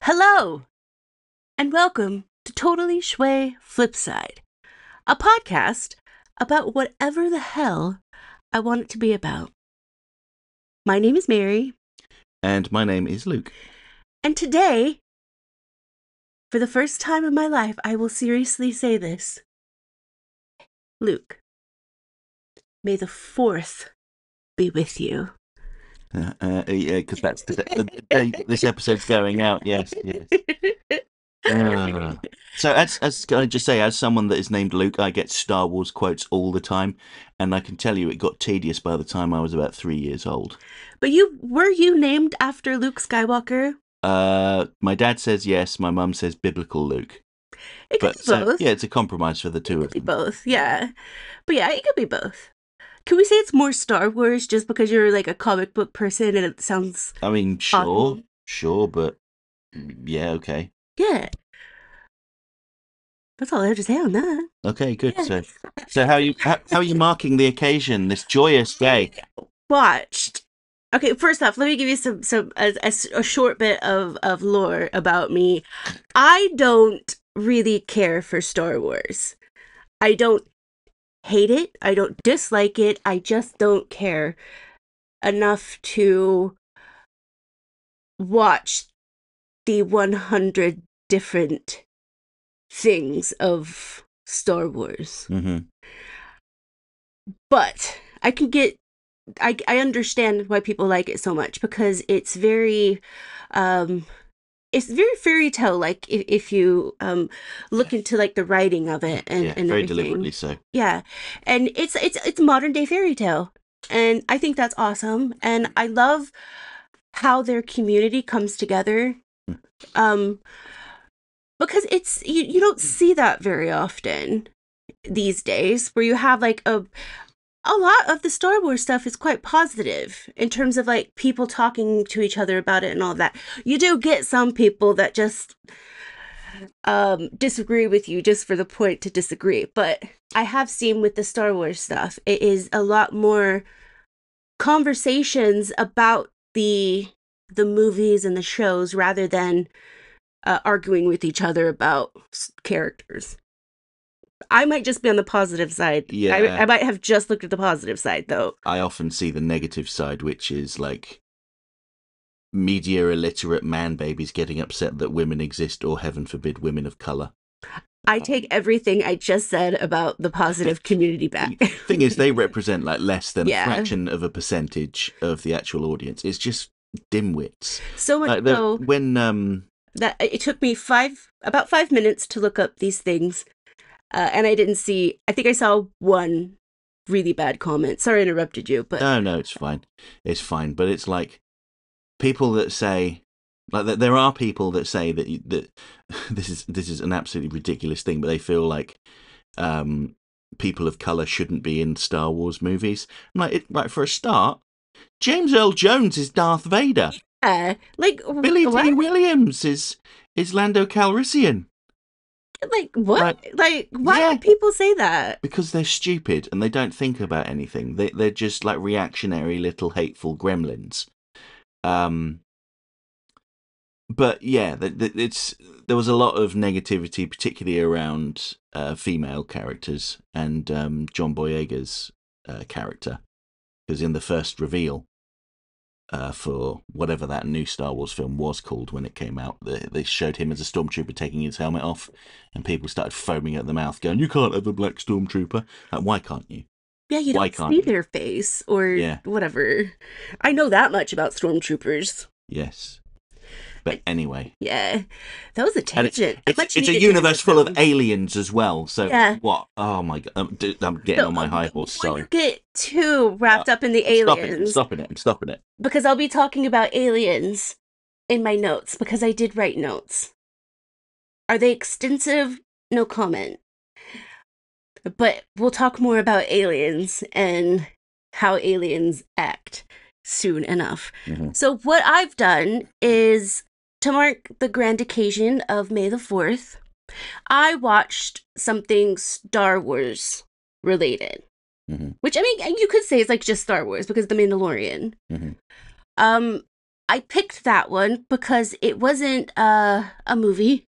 Hello, and welcome to Totally Shui Flipside, a podcast about whatever the hell I want it to be about. My name is Mary. And my name is Luke. And today, for the first time in my life, I will seriously say this. Luke, may the 4th be with you. Yeah, because that's the day this episode's going out. Yes. So, as can I just say, as someone that is named Luke, I get Star Wars quotes all the time, and I can tell you it got tedious by the time I was about 3 years old. But were you named after Luke Skywalker? My dad says yes. My mum says biblical Luke. It could be both. Yeah, it's a compromise for the two of them. Both, yeah. But yeah, it could be both. Can we say it's more Star Wars just because you're like a comic book person and it sounds... I mean, sure, but yeah, okay. Yeah. That's all I have to say on that. Okay, good. Yeah. So how are you marking the occasion, this joyous day? Watched. Okay, first off, let me give you a short bit of lore about me. I don't really care for Star Wars. I don't hate it. I don't dislike it. I just don't care enough to watch the 100 different things of Star Wars. Mm-hmm. But I understand why people like it so much because it's very fairy tale like if you look into like the writing of it and very everything. Deliberately so. Yeah. And it's modern day fairy tale. And I think that's awesome. And I love how their community comes together. Because it's you don't see that very often these days where you have like a lot of the Star Wars stuff is quite positive in terms of like people talking to each other about it and all of that. You do get some people that just disagree with you just for the point to disagree. But I have seen with the Star Wars stuff, it is a lot more conversations about the movies and the shows rather than arguing with each other about characters. I might just be on the positive side. Yeah. I might have just looked at the positive side, though. I often see the negative side, which is like media illiterate man babies getting upset that women exist, or heaven forbid, women of colour. I take everything I just said about the positive community back. The thing is, they represent like less than a fraction of a percentage of the actual audience. It's just dimwits. So much so when that it took me about 5 minutes to look up these things. And I think I saw one really bad comment. Sorry I interrupted you, but... No, it's fine. It's fine. But it's like people that say, like there are people that say that this is an absolutely ridiculous thing, but they feel like people of colour shouldn't be in Star Wars movies. Like for a start, James Earl Jones is Darth Vader. Yeah, like... Billy Dee Williams is Lando Calrissian. Like, what? Like why do people say that? Because they're stupid and they don't think about anything. They're just like reactionary little hateful gremlins. But yeah, there was a lot of negativity, particularly around female characters and John Boyega's character. Because in the first reveal, for whatever that new Star Wars film was called when it came out, they showed him as a stormtrooper taking his helmet off, and people started foaming at the mouth, going, "You can't have a black stormtrooper." Like, why can't you? Yeah, you don't see their face or whatever. I know that much about stormtroopers. Yes. But anyway. Yeah. That was a tangent. It's a universe full of aliens as well. So what? Oh my God. I'm getting on my high horse. Sorry. You get too wrapped up in the aliens. I'm stopping it. Because I'll be talking about aliens in my notes because I did write notes. Are they extensive? No comment. But we'll talk more about aliens and how aliens act soon enough. Mm-hmm. So what I've done is, to mark the grand occasion of May the 4th, I watched something Star Wars related. Mm-hmm. Which, I mean, you could say it's like just Star Wars because The Mandalorian. Mm-hmm. I picked that one because it wasn't a movie.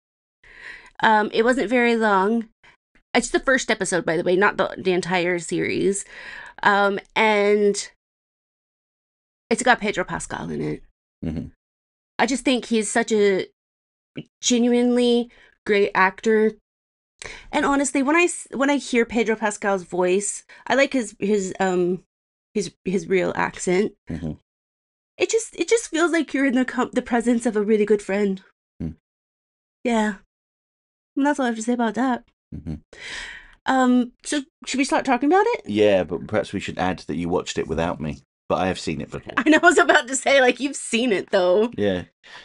It wasn't very long. It's the first episode, by the way, not the entire series. And it's got Pedro Pascal in it. Mm-hmm. I just think he's such a genuinely great actor. And honestly, when I hear Pedro Pascal's voice, I like his real accent. Mm-hmm. It just feels like you're in the presence of a really good friend. Mm. Yeah. And that's all I have to say about that. Mm-hmm. So should we start talking about it? Yeah, but perhaps we should add that you watched it without me. But I have seen it before. I know, I was about to say, like, you've seen it, though. Yeah.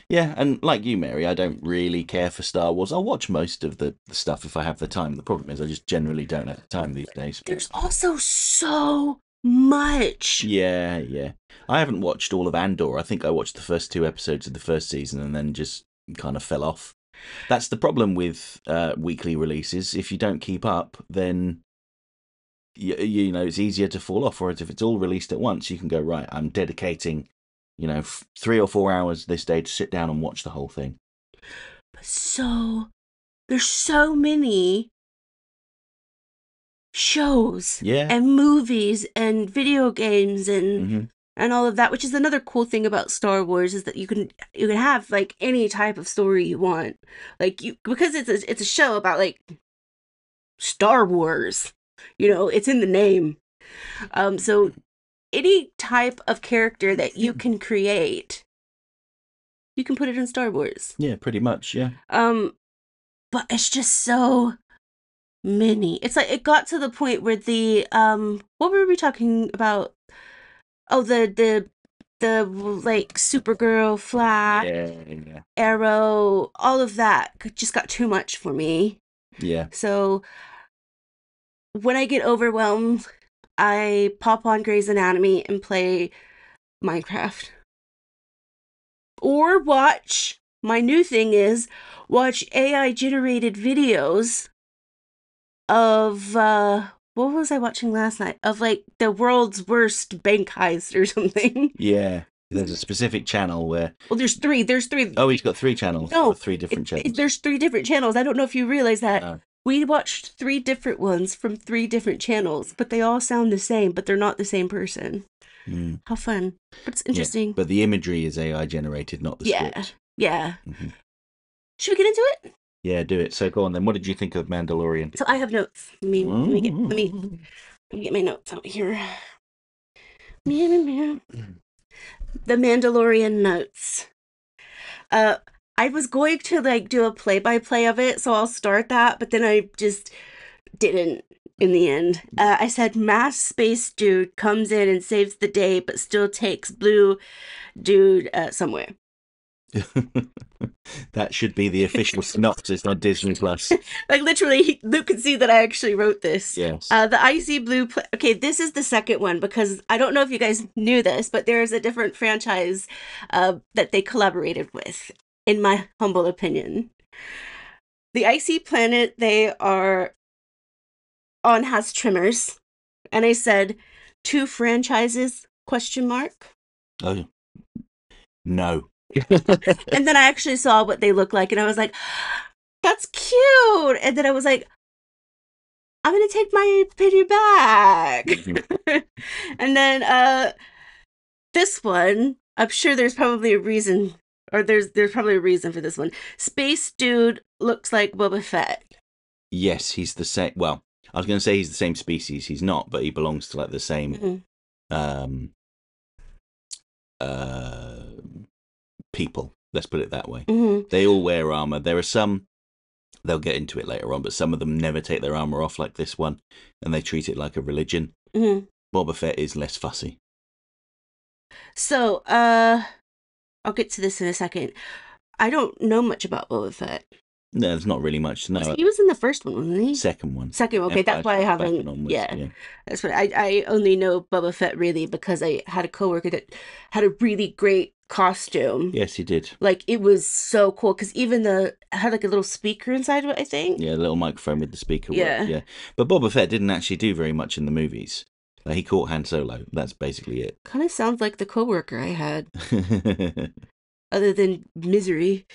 Yeah, and like you, Mary, I don't really care for Star Wars. I'll watch most of the stuff if I have the time. The problem is I just generally don't have the time these days. There's also so much. Yeah, yeah. I haven't watched all of Andor. I think I watched the first 2 episodes of the first season and then just kind of fell off. That's the problem with weekly releases. If you don't keep up, then you know it's easier to fall off. Whereas if it's all released at once, you can go, right, I'm dedicating 3 or 4 hours this day to sit down and watch the whole thing. So there's so many shows and movies and video games and all of that, which is another cool thing about Star Wars, is that you can have like any type of story you want, like because it's a show about like Star Wars, it's in the name. So any type of character that you can create, you can put it in Star Wars. Yeah, pretty much, yeah. But it's just so many. It's like it got to the point where the what were we talking about? Oh, the like Supergirl, Flash, Arrow, all of that just got too much for me. Yeah. So when I get overwhelmed, I pop on Grey's Anatomy and play Minecraft. Or watch, my new thing is, watch AI generated videos of, what was I watching last night? Of like the world's worst bank heist or something. Yeah. There's a specific channel where... Well, there's three. Oh, he's got 3 channels. No. 3 different channels. There's 3 different channels. I don't know if you realize that. No. We watched 3 different ones from 3 different channels, but they all sound the same, but they're not the same person. Mm. How fun. But it's interesting. Yeah, but the imagery is AI generated, not the script. Yeah. Mm-hmm. Should we get into it? Yeah, do it. So go on then. What did you think of Mandalorian? So I have notes. Let me get my notes out here. The Mandalorian notes. I was going to like do a play-by-play of it, so I'll start that, but then I just didn't in the end. I said mass space dude comes in and saves the day, but still takes blue dude somewhere. That should be the official synopsis on Disney Plus. Like literally, Luke could see that I actually wrote this. Yes. The icy blue. Okay, this is the second one because I don't know if you guys knew this, but there is a different franchise that they collaborated with, in my humble opinion. The icy planet they are on has tremors, and I said 2 franchises ? Oh, no. And then I actually saw what they look like, and I was like, that's cute. And then I was like, I'm gonna take my pity back. And then this one, I'm sure there's probably a reason, or there's probably a reason for this one. Space dude looks like Boba Fett. Yes, he's the same. Well, I was going to say he's the same species. He's not, but he belongs to like the same people. Let's put it that way. Mm-hmm. They all wear armor. There are some, they'll get into it later on, but some of them never take their armor off like this one, and they treat it like a religion. Mm-hmm. Boba Fett is less fussy. So, I'll get to this in a second. I don't know much about Boba Fett. No, there's not really much to know. He was in the first one, wasn't he? Second one. Second, okay, that's why I haven't. Onwards, yeah, that's what I only know Boba Fett really because I had a coworker that had a really great costume. Yes, he did. Like it was so cool because even had like a little speaker inside of it, I think. Yeah, a little microphone with the speaker. Yeah, yeah. But Boba Fett didn't actually do very much in the movies. Like, he caught Han Solo. That's basically it. Kind of sounds like the coworker I had, other than Misery.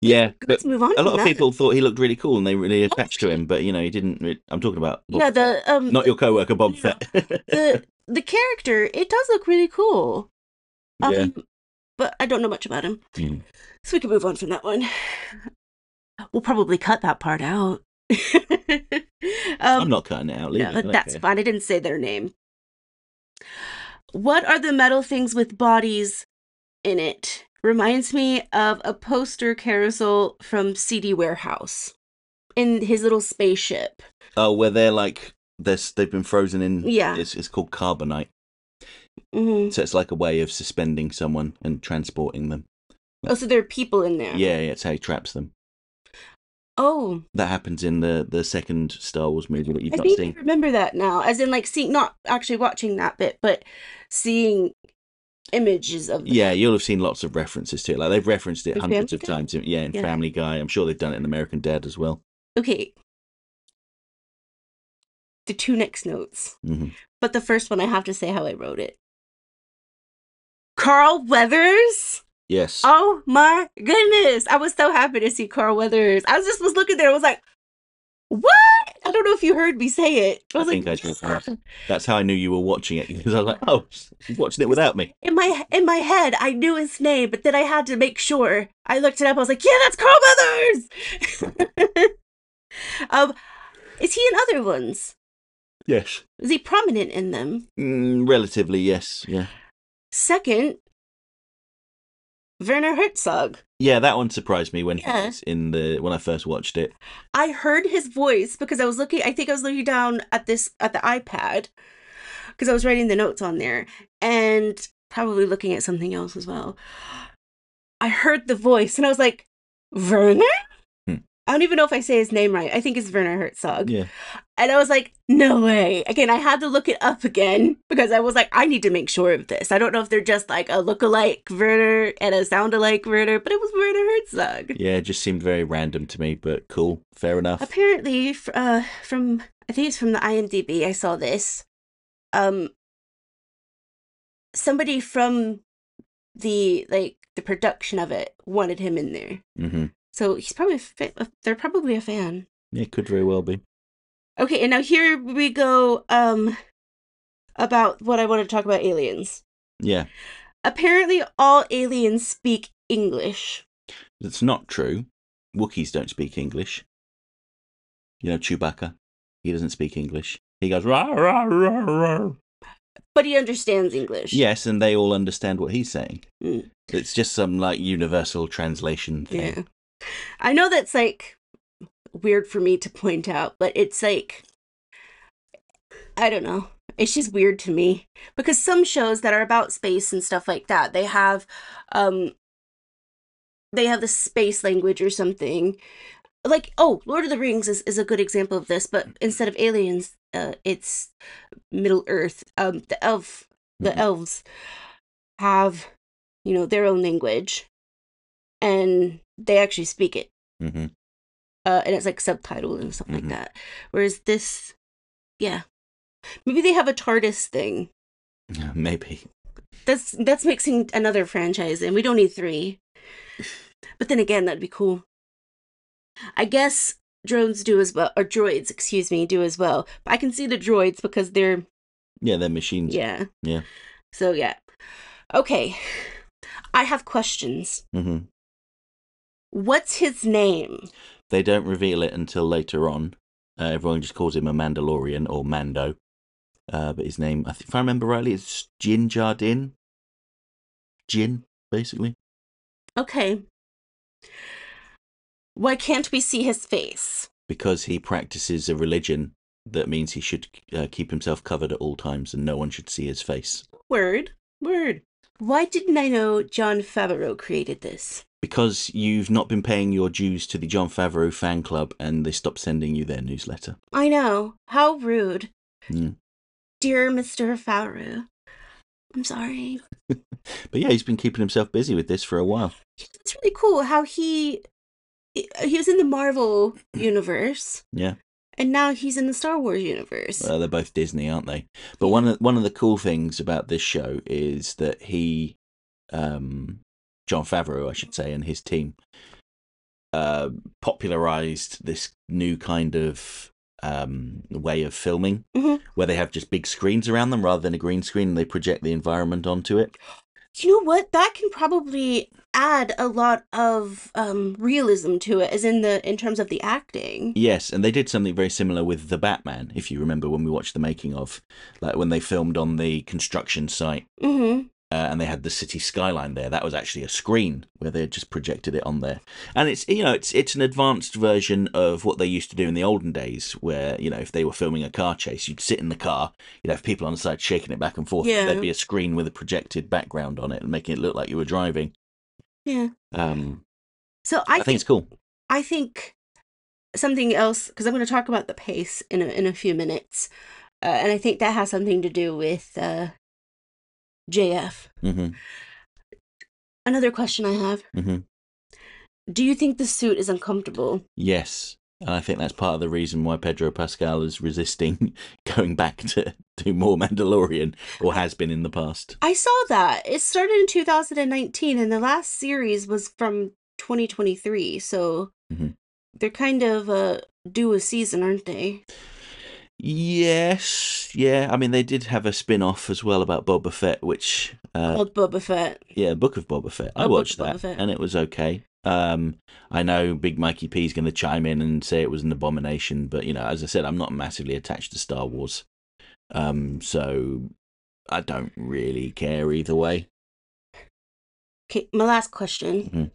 Yeah, Let's but move on a lot from of that. people thought he looked really cool, and they really attached to him. But you know, he didn't. I'm talking about Yeah, not your coworker Bob yeah. Fett. the character, it does look really cool. Yeah. But I don't know much about him, Mm. so we can move on from that one. We'll probably cut that part out. I'm not cutting it out. Leave No, it. that's fine. I didn't say their name. What are the metal things with bodies in it? Reminds me of a poster carousel from CD Warehouse in his little spaceship. Oh, where they're like they've been frozen in. Yeah. It's called carbonite. Mm-hmm. So it's like a way of suspending someone and transporting them. Oh, so there are people in there. Yeah, it's how he traps them. Oh. That happens in the second Star Wars movie that you've I not think seen. I remember that now. As in, like, seeing, not actually watching that bit, but seeing images of Yeah, you'll have seen lots of references to it. Like, they've referenced it In hundreds Family of Guy? times. Yeah, in Yeah. Family Guy. I'm sure they've done it in American Dad as well. Okay. The two next notes. Mhm. But the first one, I have to say how I wrote it. Carl Weathers? Yes. Oh my goodness. I was so happy to see Carl Weathers. I was looking there, I was like, what? I don't know if you heard me say it. I think I did. That's how I knew you were watching it, because I was like, oh, she's watching it without me. In my head, I knew his name, but then I had to make sure. I looked it up. I was like, yeah, that's Carl Weathers. Is he in other ones? Yes. Is he prominent in them? Relatively, yes. Yeah. Second, Werner Herzog. Yeah, that one surprised me when Yeah. he was when I first watched it. I heard his voice because I think I was looking down at the iPad because I was writing the notes on there and probably looking at something else as well. I heard the voice and I was like, Werner? I don't even know if I say his name right. I think it's Werner Herzog. Yeah. And I was like, no way. Again, I had to look it up again because I was like, I need to make sure of this. I don't know if they're just like a look-alike Werner and a sound-alike Werner, but it was Werner Herzog. Yeah, it just seemed very random to me, but cool. Fair enough. Apparently, from I think it's from the IMDb, I saw this. Somebody from the production of it wanted him in there. Mm-hmm. So he's probably they're probably a fan. Yeah, could very well be. Okay, and now here we go about what I want to talk about aliens. Yeah. Apparently all aliens speak English. That's not true. Wookiees don't speak English. You know, Chewbacca, he doesn't speak English. He goes, rah, rah, rah, rah. But he understands English. Yes, and they all understand what he's saying. Mm. It's just some, like, universal translation thing. Yeah. I know that's, like, weird for me to point out, but it's, like, I don't know. It's just weird to me. Because some shows that are about space and stuff like that, they have the space language or something. Like, oh, Lord of the Rings is a good example of this, but instead of aliens, it's Middle Earth. The elves have, their own language, and they actually speak it. Mm-hmm. And it's like subtitled and stuff like that. Whereas this, yeah, maybe they have a TARDIS thing. Maybe. That's mixing another franchise, and we don't need 3. But then again, that'd be cool. I guess droids do as well. But I can see the droids because they're... Yeah, they're machines. Yeah. Yeah. So, yeah. Okay. I have questions. Mm-hmm. What's his name? They don't reveal it until later on. Everyone just calls him a Mandalorian or Mando. But his name, if I remember rightly, is Din Djarin. Jin, basically. Okay. Why can't we see his face? Because he practices a religion that means he should keep himself covered at all times and no one should see his face. Word. Why didn't I know Jon Favreau created this? Because you've not been paying your dues to the Jon Favreau fan club and they stopped sending you their newsletter. I know. How rude. Mm. Dear Mr. Favreau. I'm sorry. But yeah, he's been keeping himself busy with this for a while. It's really cool how he was in the Marvel universe. Yeah. And now he's in the Star Wars universe. Well, they're both Disney, aren't they? But one of the cool things about this show is that he, Jon Favreau, I should say, and his team popularized this new kind of way of filming, where they have just big screens around them rather than a green screen, and they project the environment onto it. You know what? That can probably add a lot of realism to it, as in terms of the acting. Yes, and they did something very similar with The Batman, if you remember when we watched the making of, like when they filmed on the construction site, and they had the city skyline there. That was actually a screen where they had just projected it on there. And it's an advanced version of what they used to do in the olden days, where, if they were filming a car chase, you'd sit in the car, you'd have people on the side shaking it back and forth. Yeah. There'd be a screen with a projected background on it and making it look like you were driving. Yeah. So I think it's cool. I think something else, because I'm going to talk about the pace in a few minutes, and I think that has something to do with JF. Another question I have. Do you think the suit is uncomfortable? Yes. And I think that's part of the reason why Pedro Pascal is resisting going back to do more Mandalorian, or has been in the past. I saw that. It started in 2019, and the last series was from 2023, so they're kind of due a season, aren't they? Yes, yeah. I mean, they did have a spin-off as well about Boba Fett, which called Boba Fett. Yeah, Book of Boba Fett. I watched that, and it was okay. I know Big Mikey P is going to chime in and say it was an abomination, but as I said, I'm not massively attached to Star Wars, so I don't really care either way. Okay, my last question.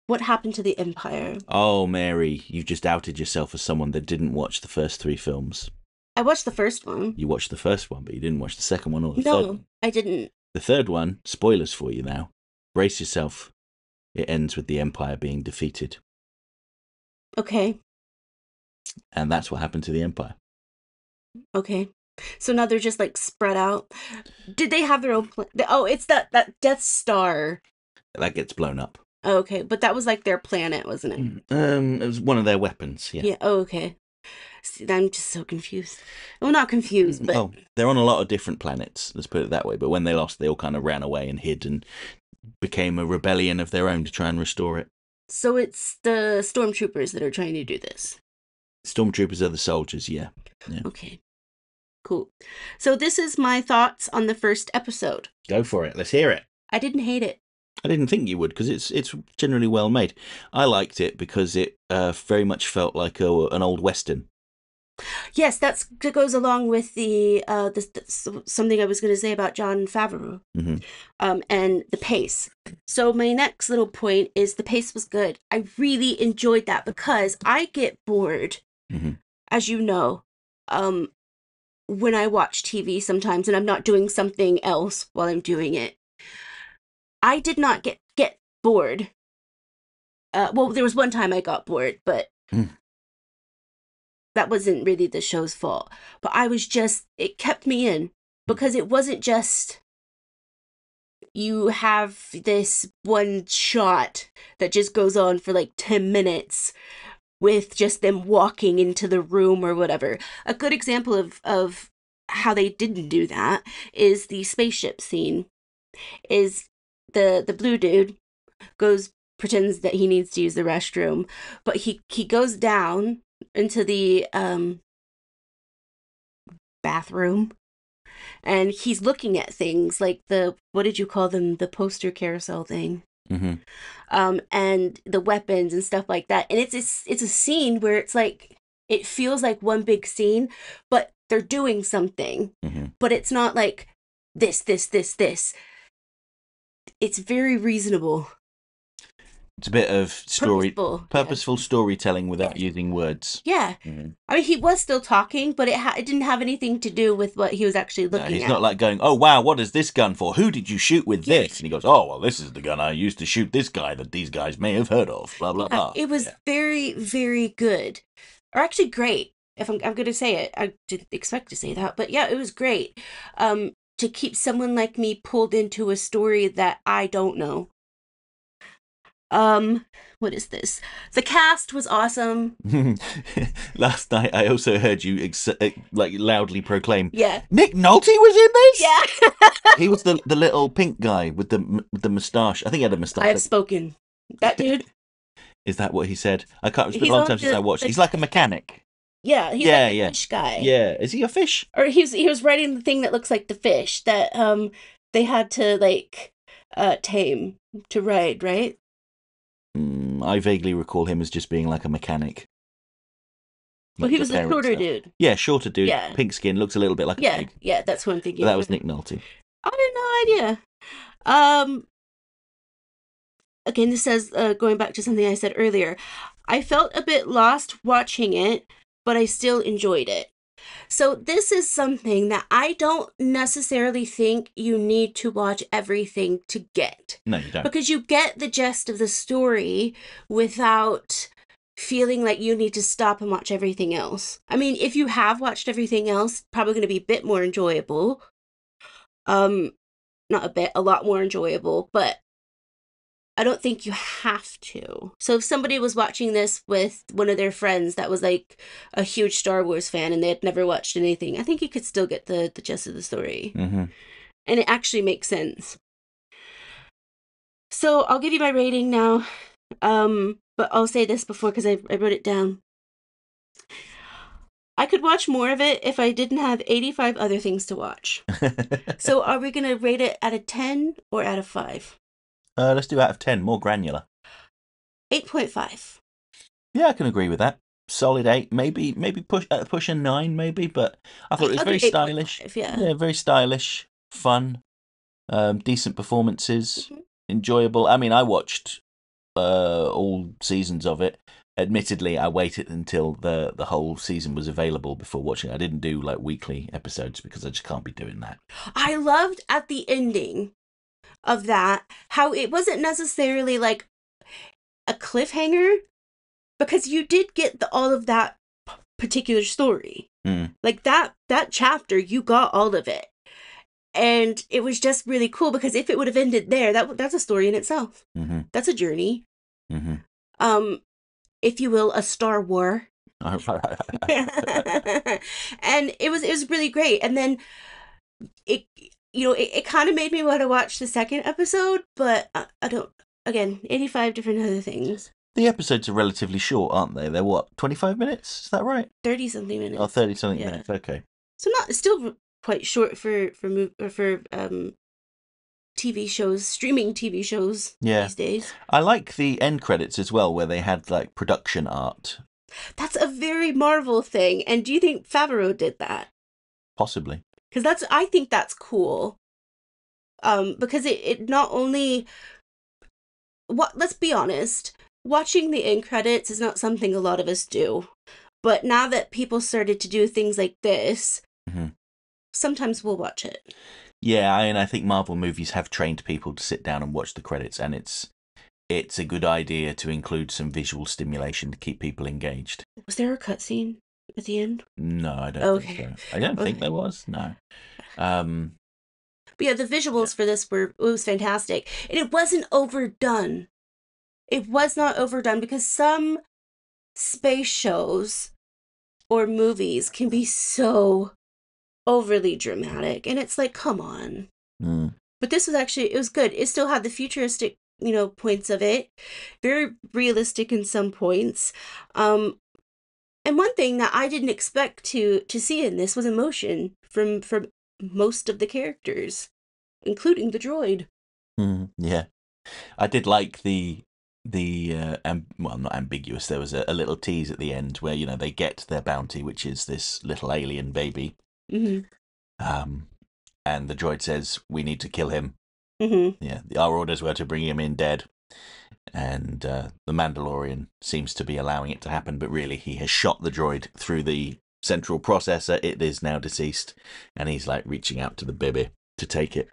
What happened to the Empire? Oh, Mary, you've just outed yourself as someone that didn't watch the first 3 films. I watched the first one. You watched the first one, but you didn't watch the second one or the third one. No, I didn't. The third one, spoilers for you now. Brace yourself. It ends with the Empire being defeated. Okay. And that's what happened to the Empire. Okay. So now they're just like spread out. Did they have their own Oh, it's that Death Star. That gets blown up. Oh, okay, but that was like their planet, wasn't it? It was one of their weapons, yeah. Yeah, oh, okay. See, I'm just so confused. Well, not confused, but... Oh, they're on a lot of different planets, let's put it that way. But when they lost, they all kind of ran away and hid and became a rebellion of their own to try and restore it. So it's the stormtroopers that are trying to do this? Stormtroopers are the soldiers, yeah. Okay, cool. So this is my thoughts on the first episode. Go for it, let's hear it. I didn't hate it. I didn't think you would, because it's generally well made. I liked it because it very much felt like an old Western. Yes, that goes along with the something I was going to say about Jon Favreau, and the pace. So my next little point is the pace was good. I really enjoyed that because I get bored, as you know, when I watch TV sometimes and I'm not doing something else while I'm doing it. I did not get bored. Well, there was one time I got bored, but that wasn't really the show's fault. But it kept me in because it wasn't just you have this one shot that just goes on for like 10 minutes with just them walking into the room or whatever. A good example of how they didn't do that is the spaceship scene. Is the blue dude pretends that he needs to use the restroom, but he goes down into the bathroom and he's looking at things like what did you call them, the poster carousel thing, and the weapons and stuff like that. And it's a scene where it's like it feels like one big scene, but they're doing something, but it's not like this. It's very reasonable. It's a bit of purposeful storytelling without using words. Yeah. I mean, he was still talking, but it didn't have anything to do with what he was actually looking at. He's not like going, oh, wow, what is this gun for? Who did you shoot with this? And he goes, oh, well, this is the gun I used to shoot this guy that these guys may have heard of, blah, blah, blah. It was very, very good. Or actually great, if I'm going to say it. I didn't expect to say that, but yeah, it was great. To keep someone like me pulled into a story that I don't know. What is this? The cast was awesome. Last night, I also heard you like loudly proclaim, Yeah. Nick Nolte was in this. Yeah. He was the little pink guy with the moustache. I think he had a moustache. I have spoken. That dude. Is that what he said? I can't. It's been He's a long on time since the- I watched. the- He's like a mechanic. Yeah, he's Yeah, like a yeah. fish guy. Yeah, is he a fish? Or he was riding the thing that looks like the fish that they had to like tame to ride, right? I vaguely recall him as just being like a mechanic. Well, Like he the was a parent shorter stuff. dude. Yeah, shorter dude. Yeah. Pink skin, looks a little bit like a Yeah, pig. yeah, that's what I'm thinking. But that was Nick Nolte. I had no idea. Again, this says, going back to something I said earlier, I felt a bit lost watching it, but I still enjoyed it. So this is something that I don't necessarily think you need to watch everything to get. No, you don't. Because you get the gist of the story without feeling like you need to stop and watch everything else. I mean, if you have watched everything else, probably going to be a bit more enjoyable. Not a bit, a lot more enjoyable, but I don't think you have to. So if somebody was watching this with one of their friends that was like a huge Star Wars fan and they had never watched anything, I think you could still get the gist of the story. Mm-hmm. And it actually makes sense. So I'll give you my rating now. But I'll say this before because I wrote it down. I could watch more of it if I didn't have 85 other things to watch. So are we going to rate it out of 10 or out of 5? Let's do out of 10, more granular. 8.5. Yeah, I can agree with that. Solid 8, maybe push a 9, maybe. But I thought it was I'll very do stylish. 8.5, yeah. Very stylish, fun, decent performances, Mhm. enjoyable. I mean, I watched all seasons of it. Admittedly, I waited until the whole season was available before watching it. I didn't do like weekly episodes because I just can't be doing that. I loved at the ending of that how it wasn't necessarily like a cliffhanger because you did get all of that particular story. Like that chapter, you got all of it. And it was just really cool because if it would have ended there, that's a story in itself. Mm-hmm. That's a journey. Mm-hmm. If you will, a Star War. And it was really great. And then it kind of made me want to watch the second episode, but I don't. Again, 85 different other things. The episodes are relatively short, aren't they? They're what, 25 minutes? Is that right? 30-something minutes. Oh, 30-something Yeah. minutes. Okay. So still quite short for TV shows, streaming TV shows these days. I like the end credits as well, where they had like production art. That's a very Marvel thing. And do you think Favreau did that? Possibly. Because I think that's cool. Because it not only let's be honest, watching the end credits is not something a lot of us do. But now that people started to do things like this, mm-hmm. sometimes we'll watch it. Yeah, and I think Marvel movies have trained people to sit down and watch the credits, and it's a good idea to include some visual stimulation to keep people engaged. Was there a cutscene at the end? No, I don't think so. I don't think there was, no. But yeah, the visuals for this it was fantastic. And it wasn't overdone. It was not overdone because some space shows or movies can be so overly dramatic. And it's like, come on. But this was it was good. It still had the futuristic, points of it. Very realistic in some points. And one thing that I didn't expect to see in this was emotion from most of the characters, including the droid. Yeah. I did like the not ambiguous. There was a little tease at the end where, they get their bounty, which is this little alien baby. Mm-hmm. And the droid says, we need to kill him. Mm-hmm. Yeah, our orders were to bring him in dead. And the Mandalorian seems to be allowing it to happen, but really he has shot the droid through the central processor. It is now deceased, and he's like reaching out to the baby to take it.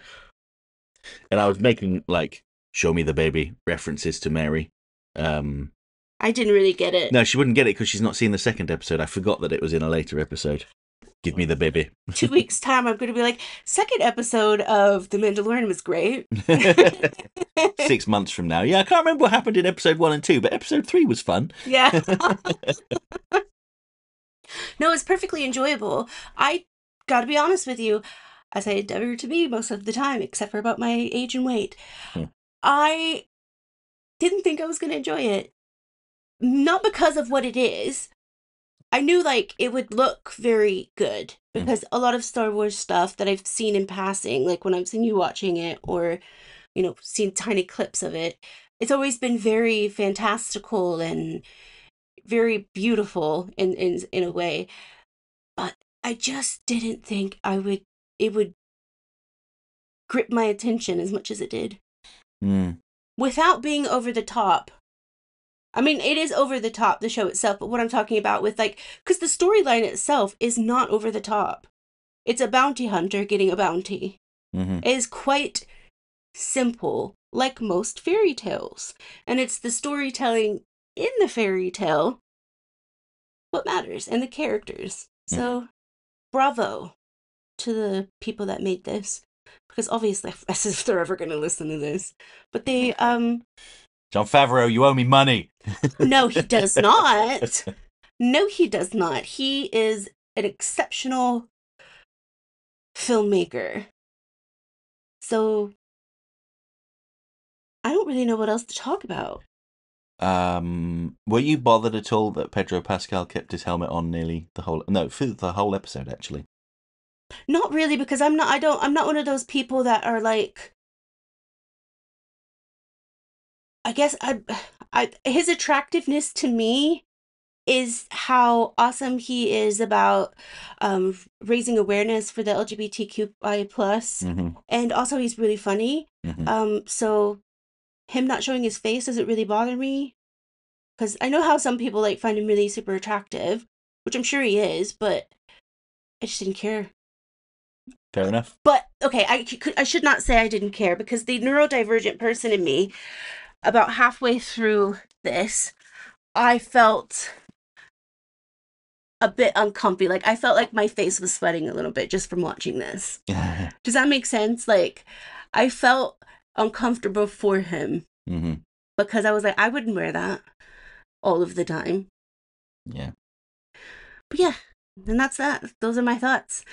And I was making like show me the baby references to Mary. I didn't really get it. No, she wouldn't get it because she's not seen the second episode. I forgot that it was in a later episode. Give me the baby. 2 weeks' time, I'm going to be like, second episode of The Mandalorian was great. 6 months from now. Yeah, I can't remember what happened in episode 1 and 2, but episode 3 was fun. Yeah. No, it's perfectly enjoyable. I gotta be honest with you, as I endeavor to be most of the time, except for about my age and weight, I didn't think I was going to enjoy it. Not because of what it is. I knew, like, it would look very good, because a lot of Star Wars stuff that I've seen in passing, like when I've seen you watching it, or, you know, seen tiny clips of it, it's always been very fantastical and very beautiful in a way. But I just didn't think it would grip my attention as much as it did. Without being over the top. I mean, it is over the top, the show itself, but what I'm talking about with, like, because the storyline itself is not over the top. It's a bounty hunter getting a bounty. It is quite simple, like most fairy tales. And it's the storytelling in the fairy tale what matters, and the characters. So, bravo to the people that made this. Because obviously, as if they're ever going to listen to this. But they, Jon Favreau, you owe me money. No, he does not. No, he does not. He is an exceptional filmmaker. So, I don't really know what else to talk about. Were you bothered at all that Pedro Pascal kept his helmet on nearly the whole... No, for the whole episode, actually. Not really, because I'm not one of those people that are like... I guess his attractiveness to me is how awesome he is about raising awareness for the LGBTQI+. And also he's really funny. So him not showing his face doesn't really bother me. Because I know how some people like find him really super attractive, which I'm sure he is, but I just didn't care. Fair enough. But, okay, I should not say I didn't care, because the neurodivergent person in me, about halfway through this, I felt a bit uncomfy. Like, I felt like my face was sweating a little bit just from watching this. Does that make sense? Like, I felt uncomfortable for him. Because I was like, I wouldn't wear that all of the time. Yeah. But yeah, and that's that. Those are my thoughts.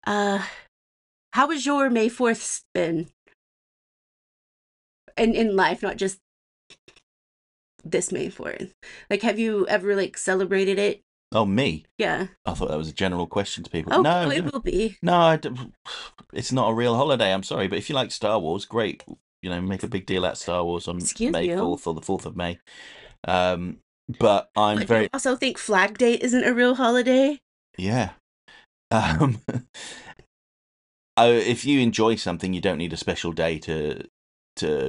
How was your May 4th been? In life, not just this May 4th. Like, have you ever, like, celebrated it? Oh, me? Yeah. I thought that was a general question to people. Oh, no, it will be. No, it's not a real holiday, I'm sorry. But if you like Star Wars, great. You know, make a big deal out of Star Wars on May 4th or the 4th of May. But I'm very... You also think Flag Day isn't a real holiday? Yeah. If you enjoy something, you don't need a special day to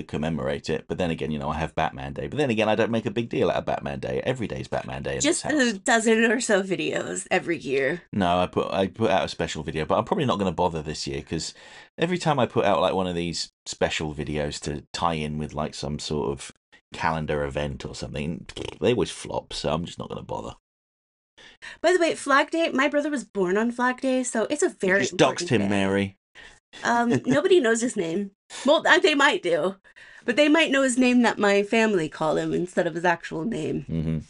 commemorate it. But then again, you know, I have Batman Day. But then again, I don't make a big deal out of Batman Day. Every day's Batman Day. Just a dozen or so videos every year. No, I put out a special video, but I'm probably not going to bother this year, because every time I put out like one of these special videos to tie in with like some sort of calendar event or something, they always flop. So I'm just not going to bother. By the way, Flag Day, my brother was born on Flag Day, so it's a very just doxed him, day. Mary. Nobody knows his name. Well, they might do, but they might know his name that my family call him instead of his actual name.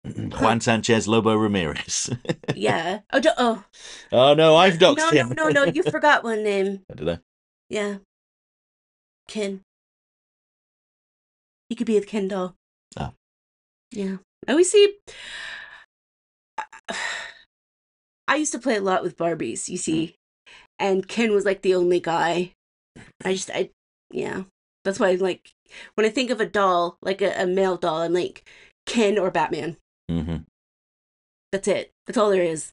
Juan Sanchez Lobo Ramirez. Yeah. Oh no, I've doxed him. No, you forgot one name. Did I? Yeah. Ken. He could be a Ken doll. Oh. Yeah. I always see... I used to play a lot with Barbies, you see. And Ken was like the only guy. Yeah. That's why, like, when I think of a doll, like a male doll, I'm like, Ken or Batman. That's it. That's all there is.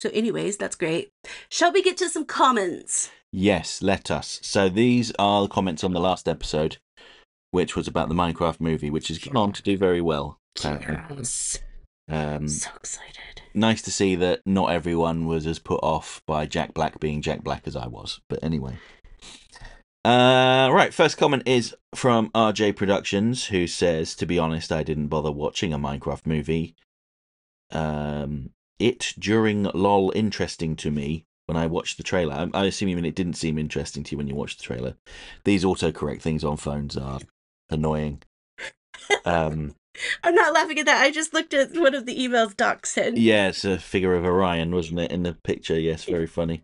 So anyways, that's great. Shall we get to some comments? Yes, let us. So these are the comments on the last episode, which was about the Minecraft movie, which has gone on to do very well. Yes. So excited. Nice to see that not everyone was as put off by Jack Black being Jack Black as I was. But anyway. Right, first comment is from RJ Productions, who says, to be honest, I didn't bother watching a Minecraft movie. it during LOL interesting to me when I watched the trailer. I assume even it didn't seem interesting to you when you watched the trailer. These autocorrect things on phones are annoying. I'm not laughing at that. I just looked at one of the emails Doc sent. Yeah, it's a figure of Orion, wasn't it, in the picture? Yes, very funny.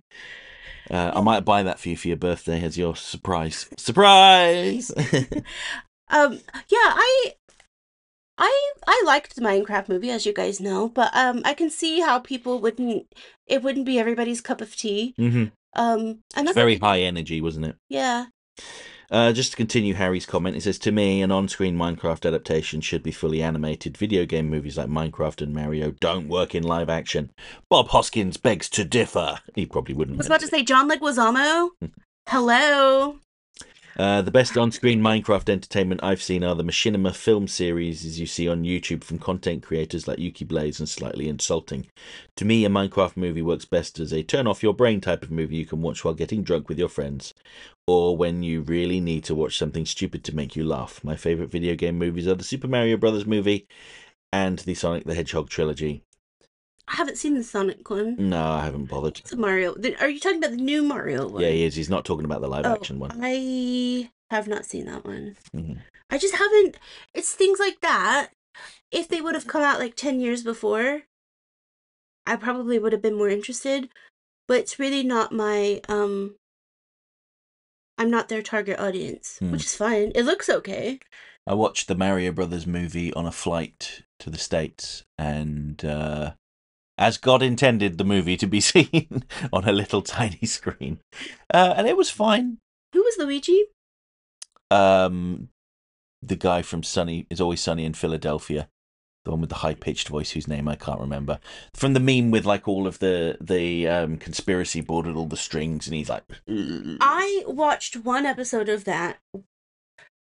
I might buy that for you for your birthday as your surprise. Surprise! Yeah, I liked the Minecraft movie, as you guys know, but I can see how people wouldn't. It wouldn't be everybody's cup of tea. Mm-hmm. And It's very high energy, wasn't it? Yeah. Just to continue Harry's comment, it says, to me, an on-screen Minecraft adaptation should be fully animated. Video game movies like Minecraft and Mario don't work in live action. Bob Hoskins begs to differ. He probably wouldn't. I was about to say John Leguizamo. Hello. The best on-screen Minecraft entertainment I've seen are the Machinima film series, as you see on YouTube from content creators like Yuki Blaze and Slightly Insulting. To me, a Minecraft movie works best as a turn-off-your-brain type of movie you can watch while getting drunk with your friends, or when you really need to watch something stupid to make you laugh. My favourite video game movies are the Super Mario Bros. Movie and the Sonic the Hedgehog trilogy. I haven't seen the Sonic one. No, I haven't bothered. It's a Mario. Are you talking about the new Mario one? Yeah, he is. He's not talking about the live-action one. I have not seen that one. Mm-hmm. I just haven't. It's things like that. If they would have come out like 10 years before, I probably would have been more interested. But it's really not my. I'm not their target audience, which is fine. It looks okay. I watched the Mario Brothers movie on a flight to the States, and as God intended the movie to be seen on a little tiny screen. And it was fine. Who was Luigi? The guy from It's Always Sunny in Philadelphia. The one with the high-pitched voice whose name I can't remember. From the meme with like all of the conspiracy board and all the strings, and he's like... I watched one episode of that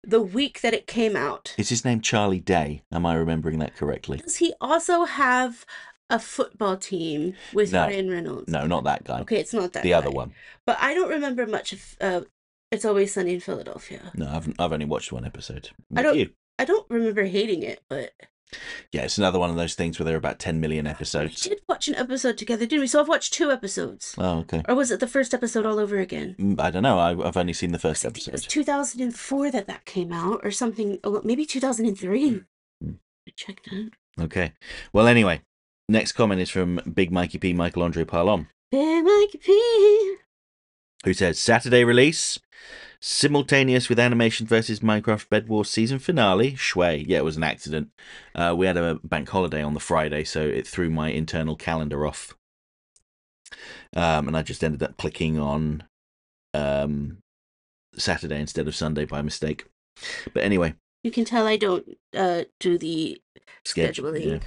the week that it came out. Is his name Charlie Day? Am I remembering that correctly? Does he also have a football team with Ryan Reynolds? No, not that guy. Okay, it's not that the guy. other one. But I don't remember much of It's Always Sunny in Philadelphia. No, I've only watched one episode. I don't remember hating it, but... Yeah, it's another one of those things where there are about 10 million episodes. We did watch an episode together, didn't we? So I've watched 2 episodes. Oh, okay. Or was it the first episode all over again? I don't know. I've only seen the first episode. It was 2004 that came out, or something. Maybe 2003. Check that. Okay. Well, anyway, next comment is from Big Mikey P. Michael Andre Parlon. Big Mikey P. Who says, Saturday release, simultaneous with Animation vs. Minecraft Bed Wars season finale. Shui. Yeah, it was an accident. We had a bank holiday on the Friday, so it threw my internal calendar off. And I just ended up clicking on Saturday instead of Sunday by mistake. But anyway. You can tell I don't do the scheduling.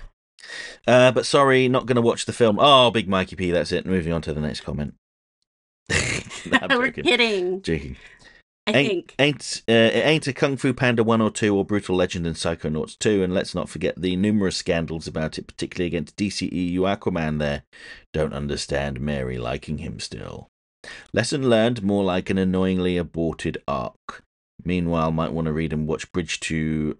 Yeah. But sorry, not going to watch the film. Oh, Big Mikey P, that's it. Moving on to the next comment. We're kidding. Joking. I think. It ain't a Kung Fu Panda 1 or 2 or Brutal Legend and Psychonauts 2, and let's not forget the numerous scandals about it, particularly against DCEU Aquaman there. Don't understand Mary liking him still. Lesson learned, more like an annoyingly aborted arc. Meanwhile, might want to read and watch Bridge to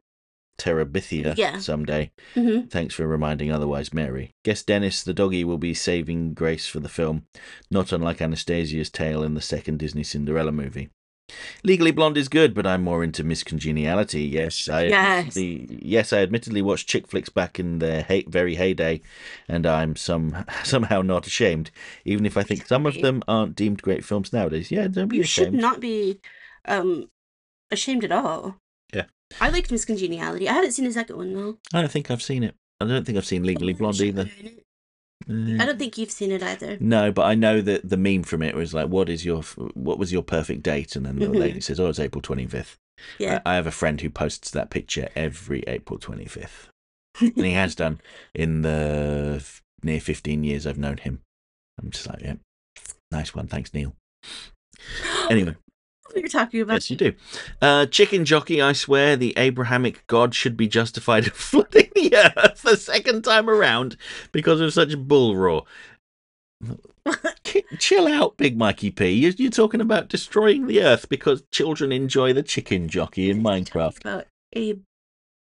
Terabithia someday. Mm-hmm. Thanks for reminding otherwise, Mary. Guess Dennis the doggy will be saving grace for the film, not unlike Anastasia's tale in the second Disney Cinderella movie. Legally Blonde is good, but I'm more into Miss Congeniality. Yes, I admittedly watched chick flicks back in their very heyday, and I'm somehow not ashamed, even if I think some of them aren't deemed great films nowadays. Yeah, don't be ashamed. You should not be ashamed at all. Yeah. I liked Miss Congeniality. I haven't seen the second one, though. I don't think I've seen it. I don't think I've seen Legally Blonde either. I don't think you've seen it either. No, but I know that the meme from it was like, what was your perfect date? And then the lady says, it's April 25th. Yeah. I have a friend who posts that picture every April 25th. And he has done in the near 15 years I've known him. I'm just like, yeah, nice one. Thanks, Neil. Anyway. What you're talking about. Yes, you do. Chicken Jockey, I swear the Abrahamic God should be justified of flooding the earth the second time around because of such bull roar. Chill out, Big Mikey P. You're talking about destroying the earth because children enjoy the Chicken Jockey in Minecraft. About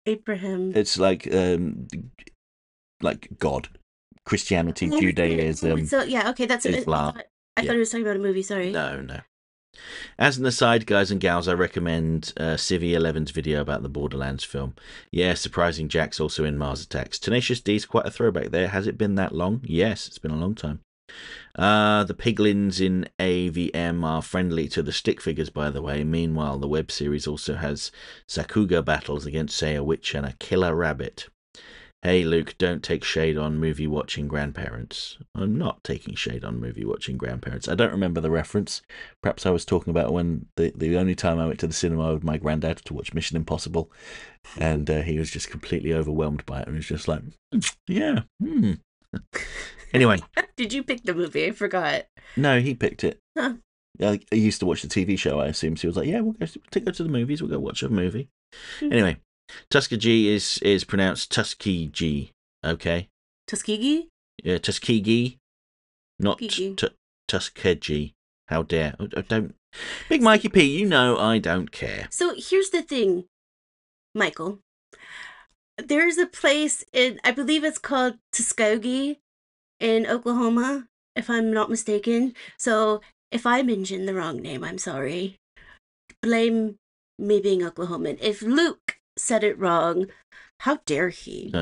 Abraham. It's like God. Christianity, Judaism, So yeah, okay, that's it. Islam. I thought he was talking about a movie. Sorry. No. As an aside, guys and gals, I recommend Civi 11's video about the Borderlands film. Yeah, surprising Jack's also in Mars Attacks. Tenacious D's quite a throwback there. Has it been that long? Yes, it's been a long time. The piglins in AVM are friendly to the stick figures, by the way. Meanwhile, the web series also has Sakuga battles against, say, a witch and a killer rabbit. Hey, Luke, don't take shade on movie-watching grandparents. I'm not taking shade on movie-watching grandparents. I don't remember the reference. Perhaps I was talking about when the only time I went to the cinema with my granddad to watch Mission Impossible, and he was just completely overwhelmed by it, and was just like, yeah, Anyway. Did you pick the movie? I forgot. No, he picked it. Huh. I used to watch the TV show, I assume. So he was like, yeah, we'll go to the movies. We'll go watch a movie. Anyway, Tuskegee is pronounced Tuskegee, okay? Tuskegee? Yeah, Tuskegee, not Tuskegee. Tuskegee. How dare. I don't... Big Mikey P, you know I don't care. So here's the thing, Michael. There's a place in, I believe it's called Tuskegee in Oklahoma, if I'm not mistaken. So if I mentioned the wrong name, I'm sorry. Blame me being Oklahoman. If Luke said it wrong, how dare he?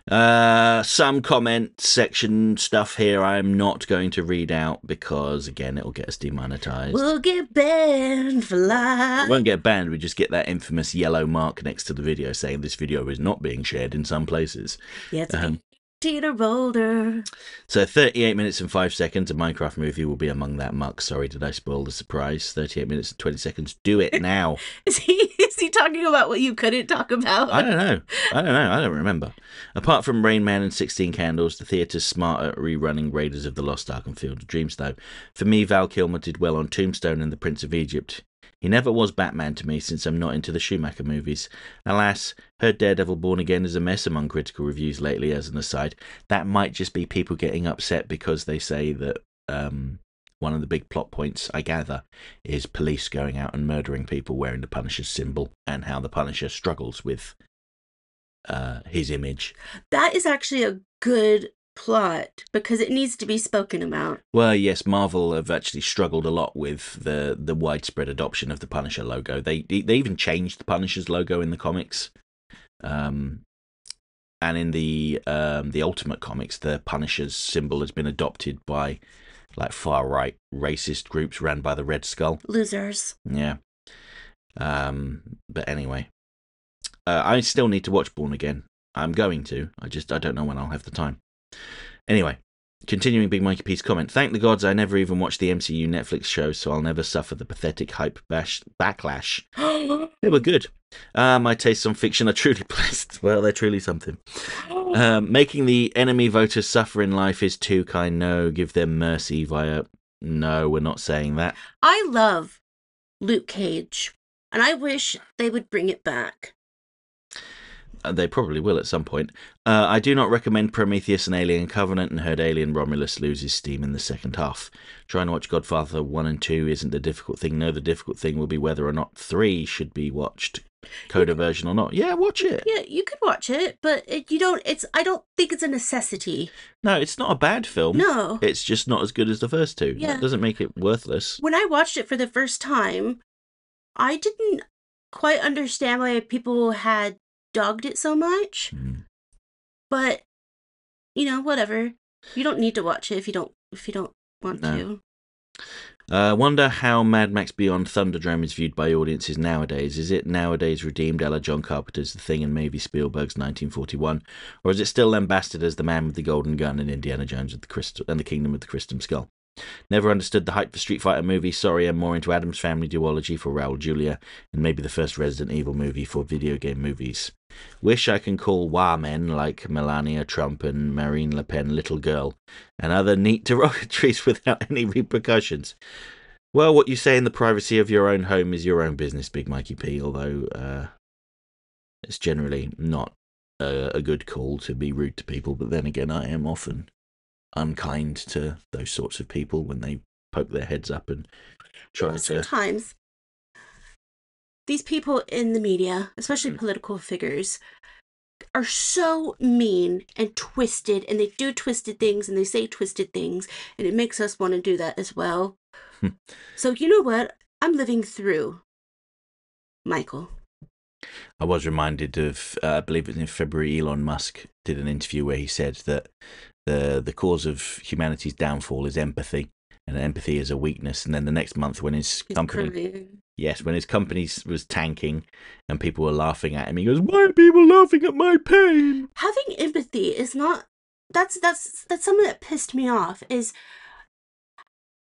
Some comment section stuff here I'm not going to read out because, again, it'll get us demonetized. We'll get banned for life. We won't get banned, we just get that infamous yellow mark next to the video saying this video is not being shared in some places. Yeah, it's Teeter Boulder. So 38 minutes and 5 seconds, a Minecraft movie will be among that muck. Sorry, did I spoil the surprise? 38 minutes and 20 seconds. Do it now. Is he talking about what you couldn't talk about? I don't know. I don't remember. Apart from Rain Man and 16 Candles, the theatre's smart at rerunning Raiders of the Lost Ark and Field of Dreams, though. For me, Val Kilmer did well on Tombstone and The Prince of Egypt. He never was Batman to me since I'm not into the Schumacher movies. Alas, heard Daredevil Born Again is a mess among critical reviews lately, as an aside. That might just be people getting upset because they say that one of the big plot points, I gather, is police going out and murdering people wearing the Punisher's symbol and how the Punisher struggles with his image. That is actually a good plot because it needs to be spoken about. Well, yes, Marvel have actually struggled a lot with the widespread adoption of the Punisher logo. They even changed the Punisher's logo in the comics, and in the Ultimate comics, the Punisher's symbol has been adopted by like far right racist groups ran by the Red Skull. Losers. Yeah. But anyway, I still need to watch Born Again. I'm going to. I don't know when I'll have the time. Anyway, continuing Big Mikey P's comment. Thank the gods I never even watched the MCU Netflix show, so I'll never suffer the pathetic hype backlash. They were good. My tastes on fiction are truly blessed. Well, they're truly something. Making the enemy voters suffer in life is too kind. No, give them mercy via... No, we're not saying that. I love Luke Cage, and I wish they would bring it back. They probably will at some point. I do not recommend Prometheus and Alien Covenant, and heard Alien Romulus loses steam in the second half. Trying to watch Godfather 1 and 2 isn't the difficult thing. No, the difficult thing will be whether or not 3 should be watched, Coda version or not. Yeah, watch it. Yeah, you could watch it, but I don't think it's a necessity. No, it's not a bad film. No. It's just not as good as the first two. Yeah. That doesn't make it worthless. When I watched it for the first time, I didn't quite understand why people had dogged it so much. But whatever. You don't need to watch it if you don't want to. Wonder how Mad Max Beyond Thunderdome is viewed by audiences nowadays. Is it nowadays redeemed a la John Carpenter's The Thing and maybe Spielberg's 1941, or is it still lambasted as The Man with the Golden Gun and Indiana Jones and the Kingdom of the Crystal Skull? Never understood the hype for Street Fighter movie. Sorry, I'm more into Addams Family duology for Raul Julia and maybe the first Resident Evil movie for video game movies. Wish I can call WA men like Melania Trump and Marine Le Pen little girl and other neat derogatories without any repercussions. Well, what you say in the privacy of your own home is your own business, Big Mikey P, although it's generally not a good call to be rude to people, but then again, I am often unkind to those sorts of people when they poke their heads up and try to... Sometimes these people in the media, especially political figures, are so mean and twisted, and they do twisted things and they say twisted things, and it makes us want to do that as well. So you know what? I'm living through Michael. I was reminded of, I believe it was in February, Elon Musk did an interview where he said that the cause of humanity's downfall is empathy, and empathy is a weakness. And then the next month, when his company, when his company was tanking and people were laughing at him, he goes, "Why are people laughing at my pain?" Having empathy is not. That's something that pissed me off. Is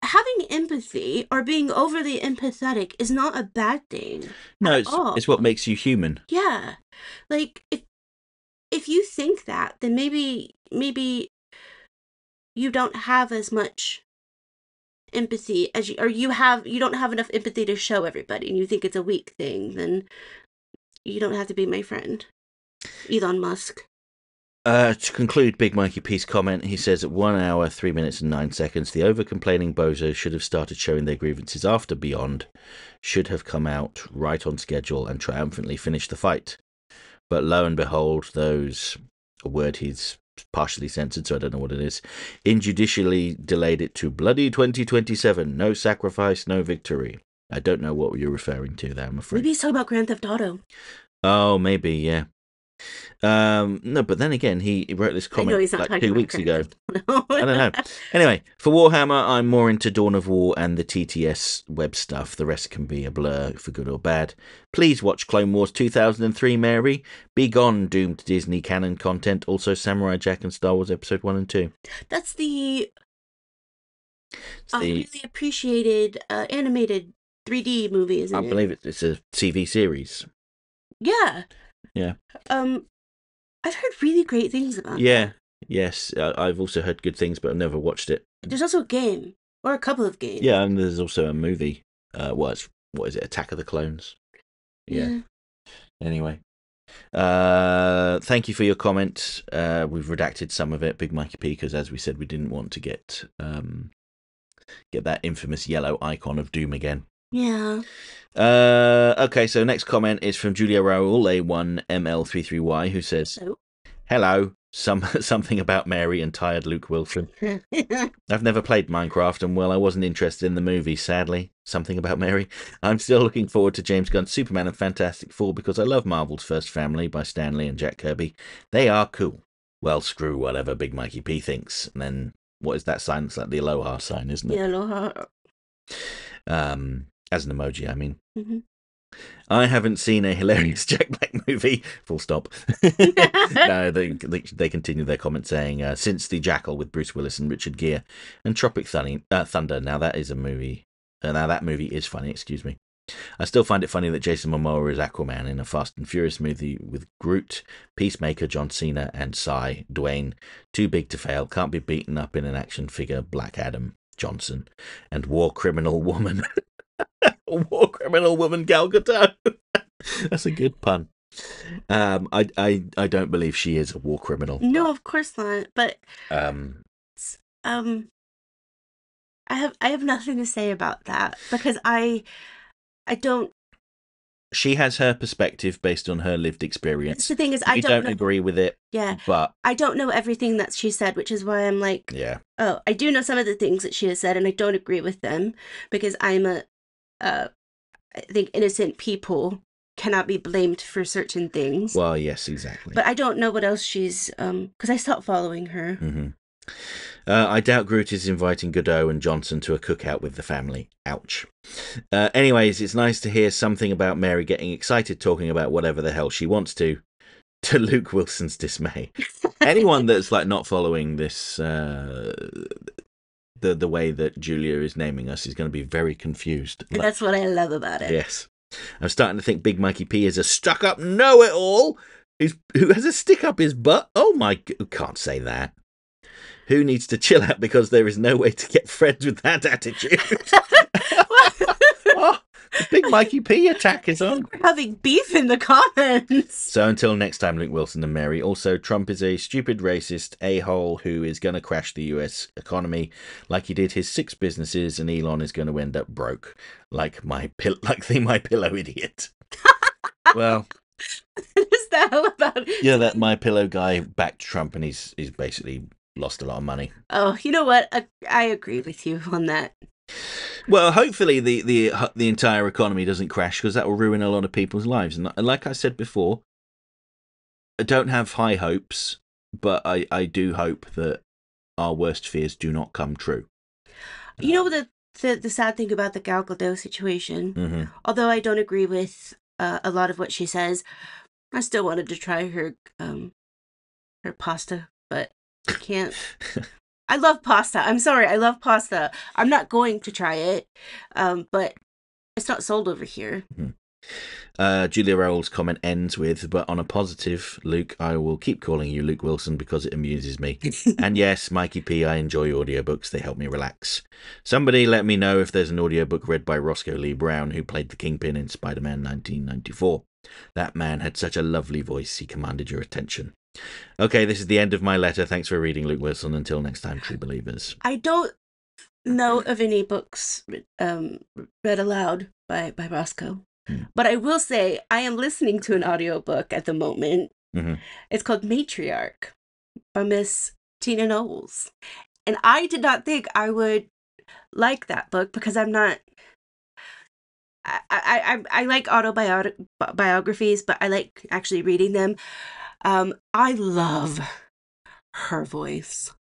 having empathy or being overly empathetic is not a bad thing. No, it's what makes you human. Yeah, like if you think that, then maybe you don't have as much empathy as you don't have enough empathy to show everybody, and you think it's a weak thing. Then you don't have to be my friend, Elon Musk. To conclude Big Mikey P's comment, he says at 1 hour, 3 minutes and 9 seconds, the over-complaining bozos should have started showing their grievances after Beyond, should have come out right on schedule and triumphantly finished the fight. But lo and behold, those, a word he's partially censored, so I don't know what it is, injudicially delayed it to bloody 2027. No sacrifice, no victory. I don't know what you're referring to there, I'm afraid. Maybe he's talking about Grand Theft Auto. Oh, maybe, yeah. No, but then again, he wrote this comment like 2 weeks ago. I don't know. Anyway, for Warhammer, I'm more into Dawn of War and the TTS web stuff. The rest can be a blur for good or bad. Please watch Clone Wars 2003, Mary. Be gone, doomed Disney canon content. Also, Samurai Jack and Star Wars Episode 1 and 2. That's the really appreciated animated 3D movie, isn't it? I believe it's a TV series. Yeah. Yeah. I've heard really great things about it. Yeah. Yes. I've also heard good things, but I've never watched it. There's also a game, or a couple of games. Yeah, and there's also a movie. What is it? Attack of the Clones. Yeah. Anyway. Thank you for your comment. We've redacted some of it, Big Mikey P, because as we said, we didn't want to get that infamous yellow icon of doom again. Yeah. Okay, so next comment is from Julia Raoul, A1ML33Y, who says, Hello, something about Mary and tired Luke Wilson. I've never played Minecraft, and well, I wasn't interested in the movie, sadly. Something about Mary. I'm still looking forward to James Gunn's Superman and Fantastic Four because I love Marvel's First Family by Stan Lee and Jack Kirby. They are cool. Well, screw whatever Big Mikey P thinks. And then, what is that sign? It's like the Aloha sign, isn't it? Yeah, Aloha. As an emoji, I mean. Mm-hmm. I haven't seen a hilarious Jack Black movie. Full stop. No, they continue their comment saying, since The Jackal with Bruce Willis and Richard Gere and Tropic Thunder. Now that is a movie. Now that movie is funny, excuse me. I still find it funny that Jason Momoa is Aquaman in a Fast and Furious movie with Groot, Peacemaker, John Cena, and Psy, Dwayne. Too big to fail, can't be beaten up in an action figure, Black Adam, Johnson, and War Criminal Woman. War Criminal Woman Gal Gadot. That's a good pun. I don't believe she is a war criminal. No, of course not. But I have nothing to say about that because I don't. She has her perspective based on her lived experience. The thing is, I don't agree with it. Yeah, but I don't know everything that she said, which is why I'm like, yeah. Oh, I do know some of the things that she has said, and I don't agree with them because I think innocent people cannot be blamed for certain things. Well, yes, exactly. But I don't know what else she's because I stopped following her. Mm-hmm. I doubt Groot is inviting Godot and Johnson to a cookout with the family. Ouch. Anyways, it's nice to hear something about Mary getting excited talking about whatever the hell she wants to Luke Wilson's dismay. Anyone that's like not following this, the way that Julia is naming us is going to be very confused. And that's what I love about it. Yes. I'm starting to think Big Mikey P is a stuck-up know-it-all who has a stick up his butt. Oh my... Can't say that. Who needs to chill out because there is no way to get friends with that attitude? Oh, the Big Mikey P attack is on. We're having beef in the comments. So until next time, Luke Wilson and Mary. Also, Trump is a stupid racist a-hole who is going to crash the US economy like he did his 6 businesses, and Elon is going to end up broke like the My Pillow idiot. Well, what is the hell about Yeah, that My Pillow guy backed Trump, and he's basically lost a lot of money. Oh, you know what? I agree with you on that. Well, hopefully the entire economy doesn't crash, because that will ruin a lot of people's lives. And like I said before, I don't have high hopes, but I do hope that our worst fears do not come true. You know the sad thing about the Gal Gadot situation, Mm-hmm. although I don't agree with a lot of what she says, I still wanted to try her pasta, but I can't. I love pasta. I'm sorry, I love pasta. I'm not going to try it, but it's not sold over here. Mm-hmm. Julia Rowell's comment ends with, "But on a positive, Luke, I will keep calling you Luke Wilson because it amuses me. And yes, Mikey P, I enjoy audiobooks. They help me relax. Somebody let me know if there's an audiobook read by Roscoe Lee Brown, who played the Kingpin in Spider-Man 1994. That man had such a lovely voice. He commanded your attention." Okay, this is the end of my letter. Thanks for reading, Luke Wilson. Until next time, true believers. I don't know of any books read aloud by Roscoe. But I will say I am listening to an audiobook at the moment. Mm-hmm. It's called Matriarch by Miss Tina Knowles. And I did not think I would like that book because I'm not... I like autobiographies, but I like actually reading them. I love her voice.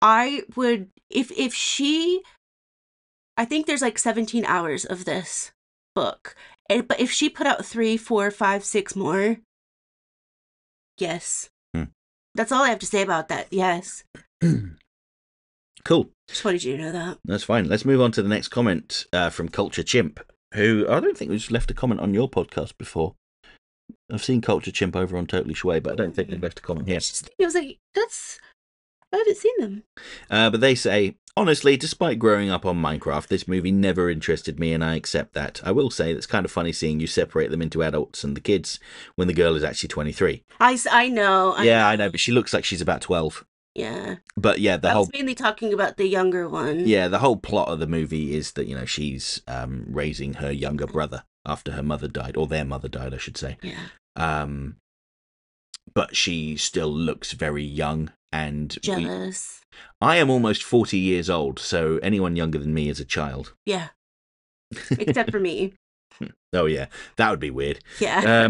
I would... If she... I think there's like 17 hours of this book, but if she put out 3, 4, 5, 6 more, yes. That's all I have to say about that. Yes. Cool. Just wanted you to know that. That's fine. Let's move on to the next comment from Culture Chimp, who I don't think we've left a comment on your podcast before. I've seen Culture Chimp over on Totally Shui, but I don't think they've left a comment here. I was like, I haven't seen them. But they say, honestly, despite growing up on Minecraft, this movie never interested me, and I accept that. I will say it's kind of funny seeing you separate them into adults and the kids when the girl is actually 23. I know. I know, but she looks like she's about 12. Yeah. But yeah, I was mainly talking about the younger one. Yeah, the whole plot of the movie is that, she's raising her younger brother after her mother died, or their mother died, I should say. Yeah. But she still looks very young and jealous. I am almost 40 years old, so anyone younger than me is a child. Yeah. Except for me. Oh yeah, that would be weird. Yeah.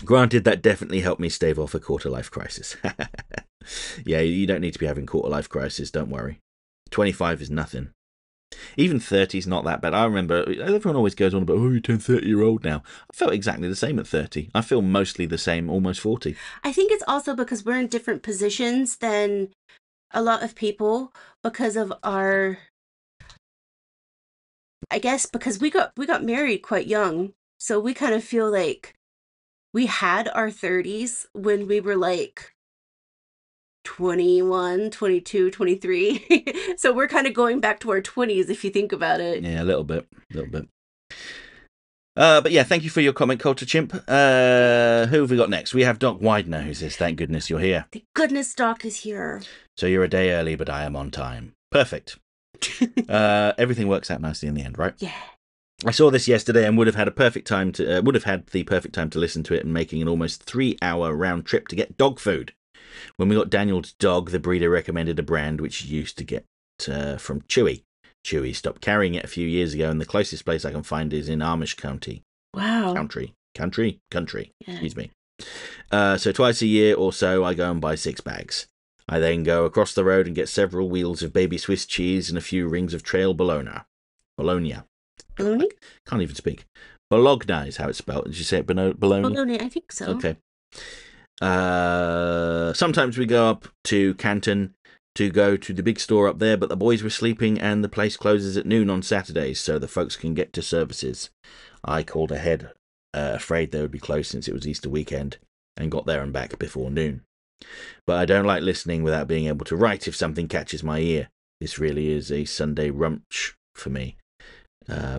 Granted, that definitely helped me stave off a quarter-life crisis. Yeah, you don't need to be having quarter-life crisis, don't worry. 25 is nothing. Even 30 is not that bad. I remember, everyone always goes on about, oh, you turn 30-year-old now. I felt exactly the same at 30. I feel mostly the same, almost 40. I think it's also because we're in different positions than a lot of people because of our... I guess because we got married quite young, so we kind of feel like we had our 30s when we were like 21, 22, 23. So we're kind of going back to our 20s if you think about it. Yeah, a little bit. But yeah, thank you for your comment, Culture Chimp. Who have we got next? We have Doc Widener, who says, thank goodness you're here. Thank goodness Doc is here. So you're a day early, but I am on time. Perfect. Everything works out nicely in the end, right? Yeah. I saw this yesterday and would have had the perfect time to listen to it and making an almost 3-hour round trip to get dog food. When we got Daniel's dog, the breeder recommended a brand which he used to get from Chewy. Chewy stopped carrying it a few years ago, and the closest place I can find is in Amish County. Wow. Country. Yeah. Excuse me. So twice a year or so, I go and buy 6 bags. I then go across the road and get several wheels of baby Swiss cheese and a few rings of trail Bologna. Bologna? Can't even speak. Bologna is how it's spelled. Did you say it Bologna? Bologna, I think so. Okay. Sometimes we go up to Canton to go to the big store up there, but the boys were sleeping and the place closes at noon on Saturdays, so the folks can get to services. I called ahead, afraid they would be closed since it was Easter weekend, and got there and back before noon. But I don't like listening without being able to write if something catches my ear. This really is a Sunday rumch for me.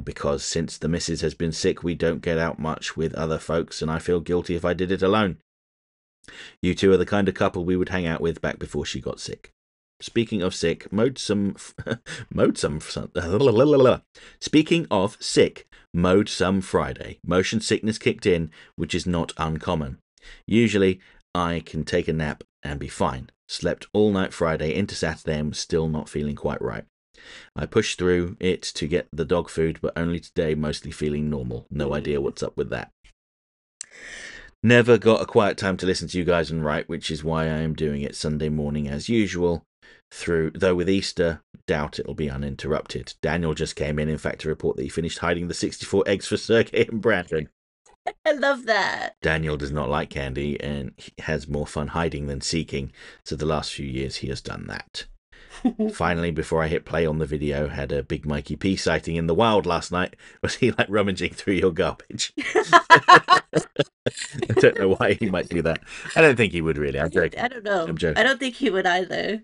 Because since the missus has been sick, we don't get out much with other folks, and I feel guilty if I did it alone. You two are the kind of couple we would hang out with back before she got sick. Speaking of sick, mowed some Friday. Motion sickness kicked in, which is not uncommon. Usually, I can take a nap and be fine. Slept all night Friday into Saturday and was still not feeling quite right. I pushed through it to get the dog food, but only today mostly feeling normal. No idea what's up with that. Never got a quiet time to listen to you guys and write, which is why I am doing it Sunday morning as usual. Though with Easter, doubt it'll be uninterrupted. Daniel just came in fact, to report that he finished hiding the 64 eggs for Sergey and Brandon. I love that. Daniel does not like candy and he has more fun hiding than seeking, so the last few years he has done that. Finally, before I hit play on the video, had a big Mikey P sighting in the wild last night. Was he like rummaging through your garbage? I don't know why he might do that. I don't think he would really. I'm joking. I don't know. I'm joking. I don't think he would either.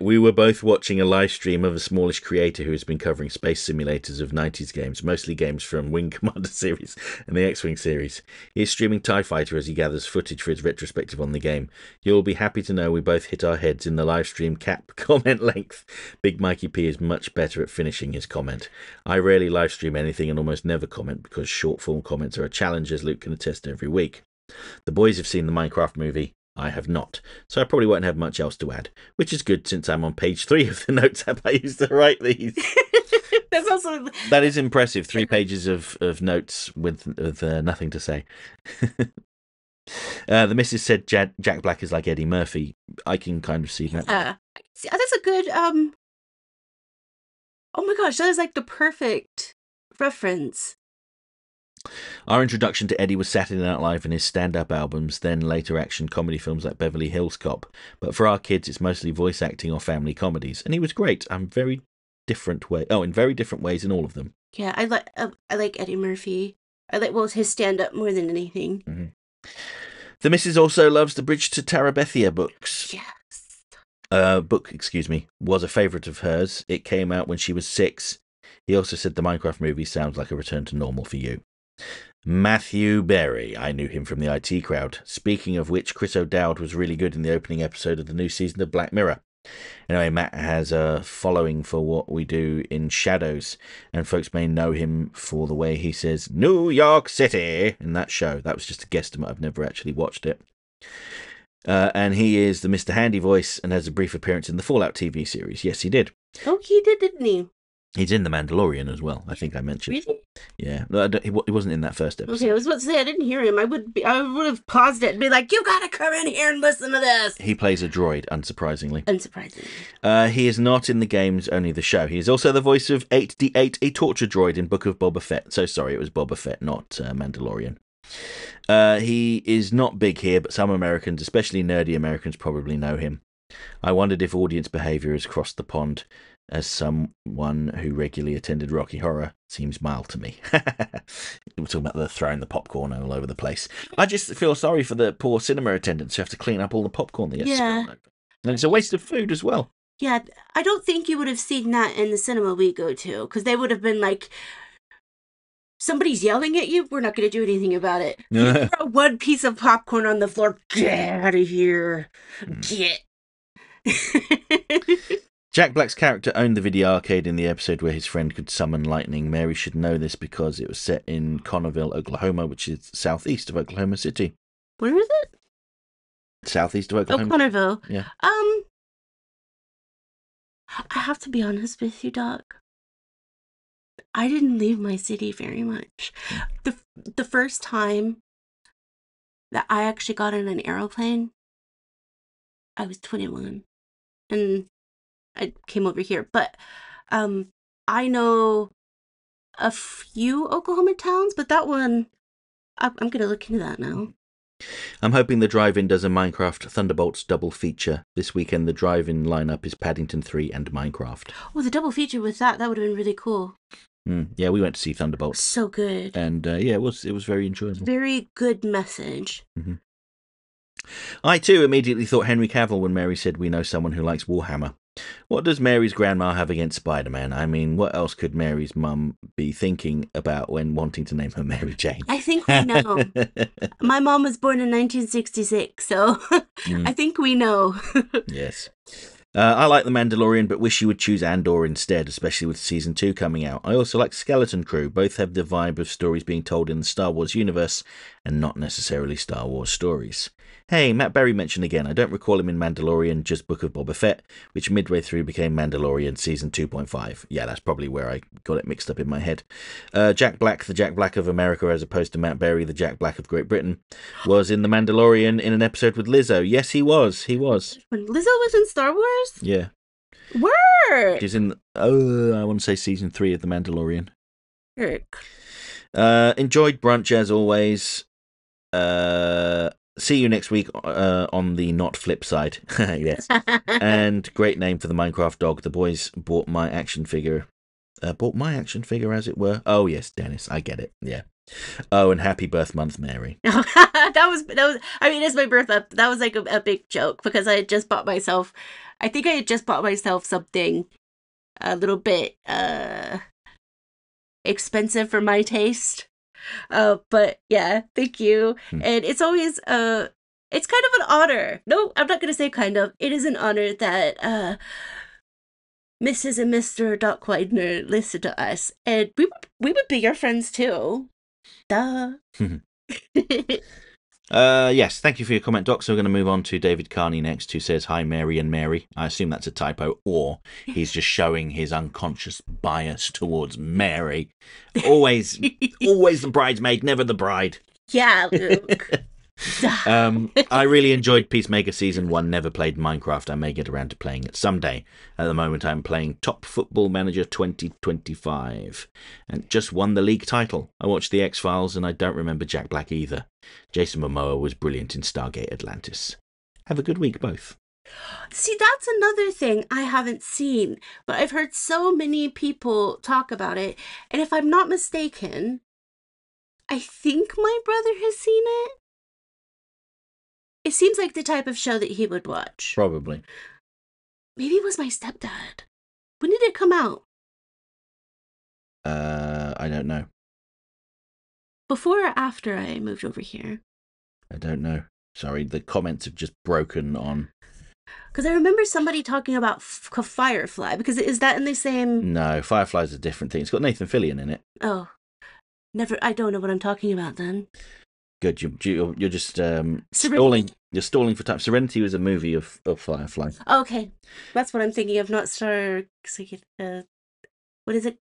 We were both watching a live stream of a smallish creator who has been covering space simulators of 90s games, mostly games from Wing Commander series and the X-Wing series. He is streaming TIE Fighter as he gathers footage for his retrospective on the game. You'll be happy to know we both hit our heads in the live stream cap comment length. Big Mikey P is much better at finishing his comment. I rarely live stream anything and almost never comment because short form comments are a challenge, as Luke can attest every week. The boys have seen the Minecraft movie. I have not, so I probably won't have much else to add, which is good since I'm on page 3 of the notes app I used to write these. That's also... That is impressive. 3 pages of notes with nothing to say. The missus said Jack Black is like Eddie Murphy. I can kind of see that. That's a good... Oh my gosh, that is like the perfect reference. Our introduction to Eddie was Saturday Night Live and his stand-up albums, then later action comedy films like Beverly Hills Cop. But for our kids, it's mostly voice acting or family comedies, and he was great. In very different ways in all of them. Yeah, I like Eddie Murphy. I like his stand-up more than anything. Mm-hmm. The missus also loves the Bridge to Terabithia books. Yes. Book, was a favourite of hers. It came out when she was 6. He also said the Minecraft movie sounds like a return to normal for you. Matthew Berry. I knew him from the IT crowd. Speaking of which, Chris O'Dowd was really good in the opening episode of the new season of Black Mirror. Anyway, Matt has a following for what we do in Shadows, and folks may know him for the way he says New York City in that show. That was just a guesstimate. I've never actually watched it. And he is the Mr. Handy voice and has a brief appearance in the Fallout TV series. Yes, he did. Oh, he did, didn't he? He's in The Mandalorian as well, I think I mentioned. Really? Yeah. He wasn't in that first episode. Okay, I was about to say, I didn't hear him. I would have paused it and be like, you gotta come in here and listen to this. He plays a droid, unsurprisingly. He is not in the games, only the show. He is also the voice of 8D8, a torture droid in Book of Boba Fett. So sorry, it was Boba Fett, not Mandalorian. He is not big here, but some Americans, especially nerdy Americans, probably know him. I wondered if audience behaviour has crossed the pond, as someone who regularly attended Rocky Horror seems mild to me. We're talking about the throwing the popcorn all over the place. I just feel sorry for the poor cinema attendants who have to clean up all the popcorn they get spilled over. And it's a waste of food as well. Yeah, I don't think you would have seen that in the cinema we go to, because they would have been like, somebody's yelling at you, we're not going to do anything about it. You throw one piece of popcorn on the floor, get out of here. Get. Jack Black's character owned the video arcade in the episode where his friend could summon lightning. Mary should know this because it was set in Connerville, Oklahoma, which is southeast of Oklahoma City. Where is it? Southeast of Oklahoma. Oh, Connerville. Yeah. I have to be honest with you, Doc. I didn't leave my city very much. The first time that I actually got in an aeroplane, I was 21. And I came over here, but I know a few Oklahoma towns, but that one, I'm going to look into that now. I'm hoping the drive-in does a Minecraft Thunderbolts double feature. This weekend, the drive-in lineup is Paddington 3 and Minecraft. Oh, the double feature with that would have been really cool. Yeah, we went to see Thunderbolts. So good. And yeah, it was very enjoyable. Very good message. Mm-hmm. I too immediately thought Henry Cavill when Mary said we know someone who likes Warhammer. What does Mary's grandma have against Spider-Man? I mean, what else could Mary's mum be thinking about when wanting to name her Mary Jane? I think we know. My mom was born in 1966, so I think we know. Yes. I like The Mandalorian, but wish you would choose Andor instead, especially with Season 2 coming out. I also like Skeleton Crew. Both have the vibe of stories being told in the Star Wars universe, and not necessarily Star Wars stories. Hey, Matt Berry mentioned again, I don't recall him in Mandalorian, just Book of Boba Fett, which midway through became Mandalorian Season 2.5. Yeah, that's probably where I got it mixed up in my head. Jack Black, the Jack Black of America, as opposed to Matt Berry, the Jack Black of Great Britain, was in The Mandalorian in an episode with Lizzo. Yes, he was. When Lizzo was in Star Wars? Yeah. Word! She's in, I want to say Season 3 of The Mandalorian. Eric. Enjoyed brunch as always. See you next week on the not flip side. Yes. And great name for the Minecraft dog. The boys bought my action figure. As it were. Oh, yes, Dennis. I get it. Yeah. Oh, and happy birth month, Mary. that was. I mean, it's my birthday. That was like a big joke because I had just bought myself. I think I had just bought myself something a little bit expensive for my taste. But yeah, thank you. And it's always it's kind of an honor. No, I'm not gonna say kind of. It is an honor that Mrs. and Mr. Doc Widener listen to us, and we would be your friends too. Duh. Yes, thank you for your comment, Doc. So we're going to move on to David Carney next, who says, hi, Mary and Mary. I assume that's a typo, or he's just showing his unconscious bias towards Mary. Always the bridesmaid, never the bride. Yeah, Luke. I really enjoyed Peacemaker Season 1. Never played Minecraft. I may get around to playing it someday. At the moment, I'm playing Top Football Manager 2025 and just won the league title. I watched The X-Files and I don't remember Jack Black either. Jason Momoa was brilliant in Stargate Atlantis. Have a good week, both. See, that's another thing I haven't seen, but I've heard so many people talk about it. And if I'm not mistaken, I think my brother has seen it. It seems like the type of show that he would watch. Probably. Maybe it was my stepdad. When did it come out? I don't know. Before or after I moved over here? I don't know. Sorry, the comments have just broken on. Because I remember somebody talking about Firefly. Because is that in the same... No, Firefly's a different thing. It's got Nathan Fillion in it. Oh. I don't know what I'm talking about then. Good, you're just stalling. You're stalling for time. Serenity was a movie of Firefly. Okay, that's what I'm thinking of. Not what is it?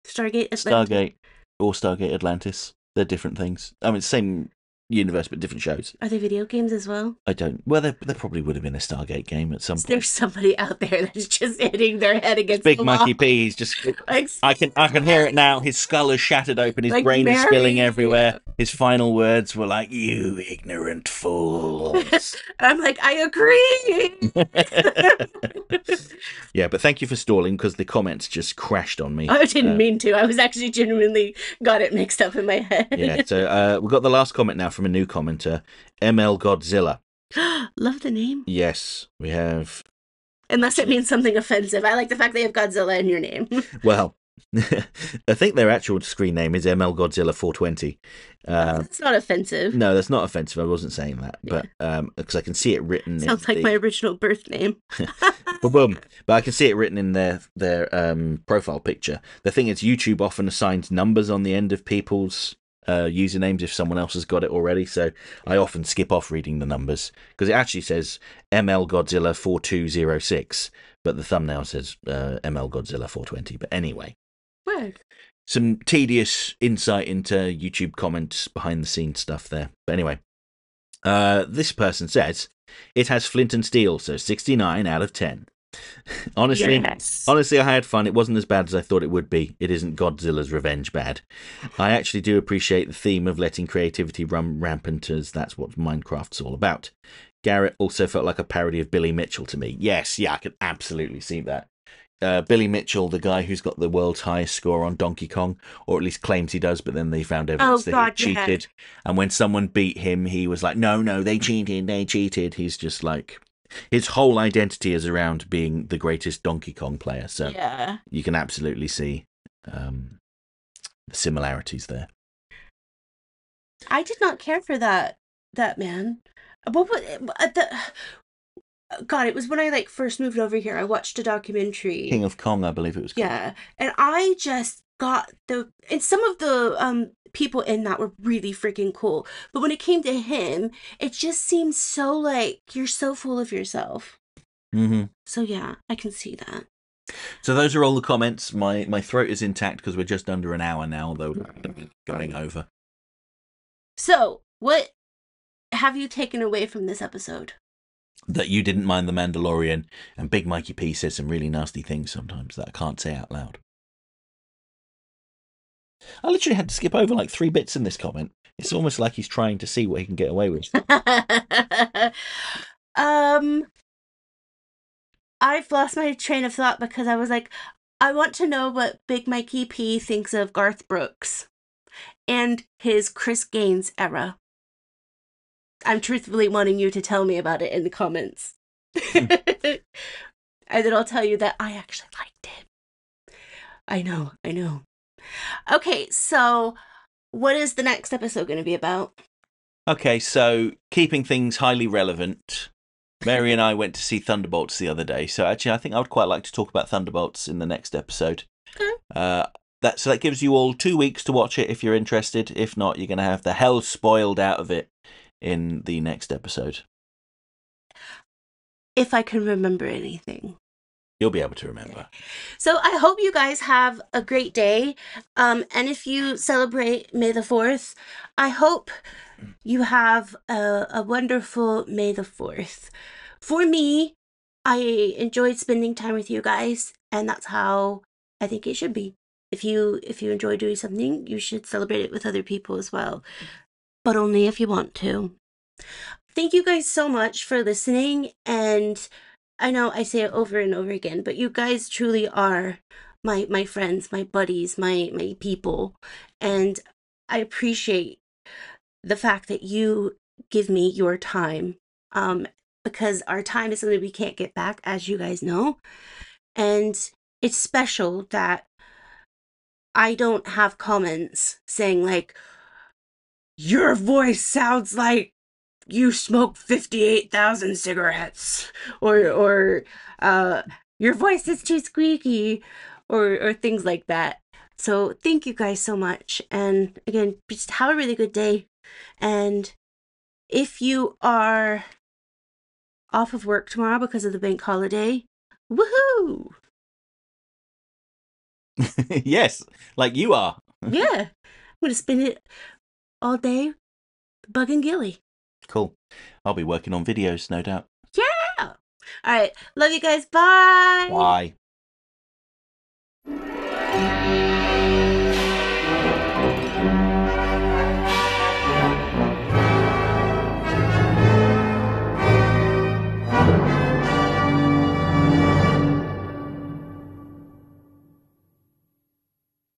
Stargate Atlantis. Stargate or Stargate Atlantis. They're different things. I mean, same universe but different shows. Are they video games as well? I don't. Well, there probably would have been a Stargate game at some point. There's somebody out there that's just hitting their head against Big the Mikey wall. P. He's just. Like, I can hear it now. His skull is shattered open. His like brain is Mary. spilling everywhere. His final words were like, "You ignorant fools." I'm like, I agree. Yeah, but thank you for stalling because the comments just crashed on me. I didn't mean to. I was actually genuinely got it mixed up in my head. Yeah, so we've got the last comment now from a new commenter, ML Godzilla. Love the name. Yes, we have. Unless it means something offensive. I like the fact they have Godzilla in your name. Well, I think their actual screen name is ML Godzilla 420. That's not offensive. No, that's not offensive. I wasn't saying that, but because I can see it written. Sounds like my original birth name. Boom. But I can see it written in their profile picture. The thing is, YouTube often assigns numbers on the end of people's usernames if someone else has got it already. So I often skip off reading the numbers because it actually says ML Godzilla 4206, but the thumbnail says ML Godzilla 420. But anyway. Word. Some tedious insight into YouTube comments, behind the scenes stuff there. But anyway, this person says it has flint and steel, so 69 out of 10. Honestly, I had fun. It wasn't as bad as I thought it would be. It isn't Godzilla's revenge bad. I actually do appreciate the theme of letting creativity run rampant, as that's what Minecraft's all about. Garrett also felt like a parody of Billy Mitchell to me. Yes, yeah, I could absolutely see that. Billy Mitchell, the guy who's got the world's highest score on Donkey Kong, or at least claims he does, but then they found evidence that he cheated. Yeah. And when someone beat him, he was like, no, they cheated. He's just like, his whole identity is around being the greatest Donkey Kong player. So yeah. You can absolutely see the similarities there. I did not care for that man. What was God, it was when I like first moved over here. I watched a documentary. King of Kong, I believe it was called. Yeah, and I just got and some of the people in that were really freaking cool. But when it came to him, it just seems so like you're so full of yourself. Mm-hmm. So yeah, I can see that. So those are all the comments. My throat is intact because we're just under an hour now, though going over. So, what have you taken away from this episode? That you didn't mind the Mandalorian, and Big Mikey P says some really nasty things sometimes that I can't say out loud. I literally had to skip over like 3 bits in this comment. It's almost like he's trying to see what he can get away with. I've lost my train of thought because I was like, I want to know what Big Mikey P thinks of Garth Brooks and his Chris Gaines era. I'm truthfully wanting you to tell me about it in the comments. And then I'll tell you that I actually liked it. I know. Okay, so what is the next episode going to be about? Okay, so keeping things highly relevant, Mary and I went to see Thunderbolts the other day. So actually, I think I would quite like to talk about Thunderbolts in the next episode. Okay. That gives you all 2 weeks to watch it if you're interested. If not, you're going to have the hell spoiled out of it in the next episode. If I can remember anything. You'll be able to remember. So I hope you guys have a great day. And if you celebrate May the 4th, I hope you have a wonderful May the 4th. For me, I enjoyed spending time with you guys, and that's how I think it should be. If you enjoy doing something, you should celebrate it with other people as well, but only if you want to. Thank you guys so much for listening, and I know I say it over and over again, but you guys truly are my friends, my buddies, my people, and I appreciate the fact that you give me your time, because our time is something we can't get back, as you guys know, and it's special that I don't have comments saying like, your voice sounds like you smoke 58,000 cigarettes, or your voice is too squeaky, or things like that. So thank you guys so much, and again, just have a really good day. And if you are off of work tomorrow because of the bank holiday, woohoo! Yes, like you are. Yeah, I'm gonna spend it all day bugging Gilly. Cool. I'll be working on videos, no doubt. Yeah. All right. Love you guys. Bye. Bye.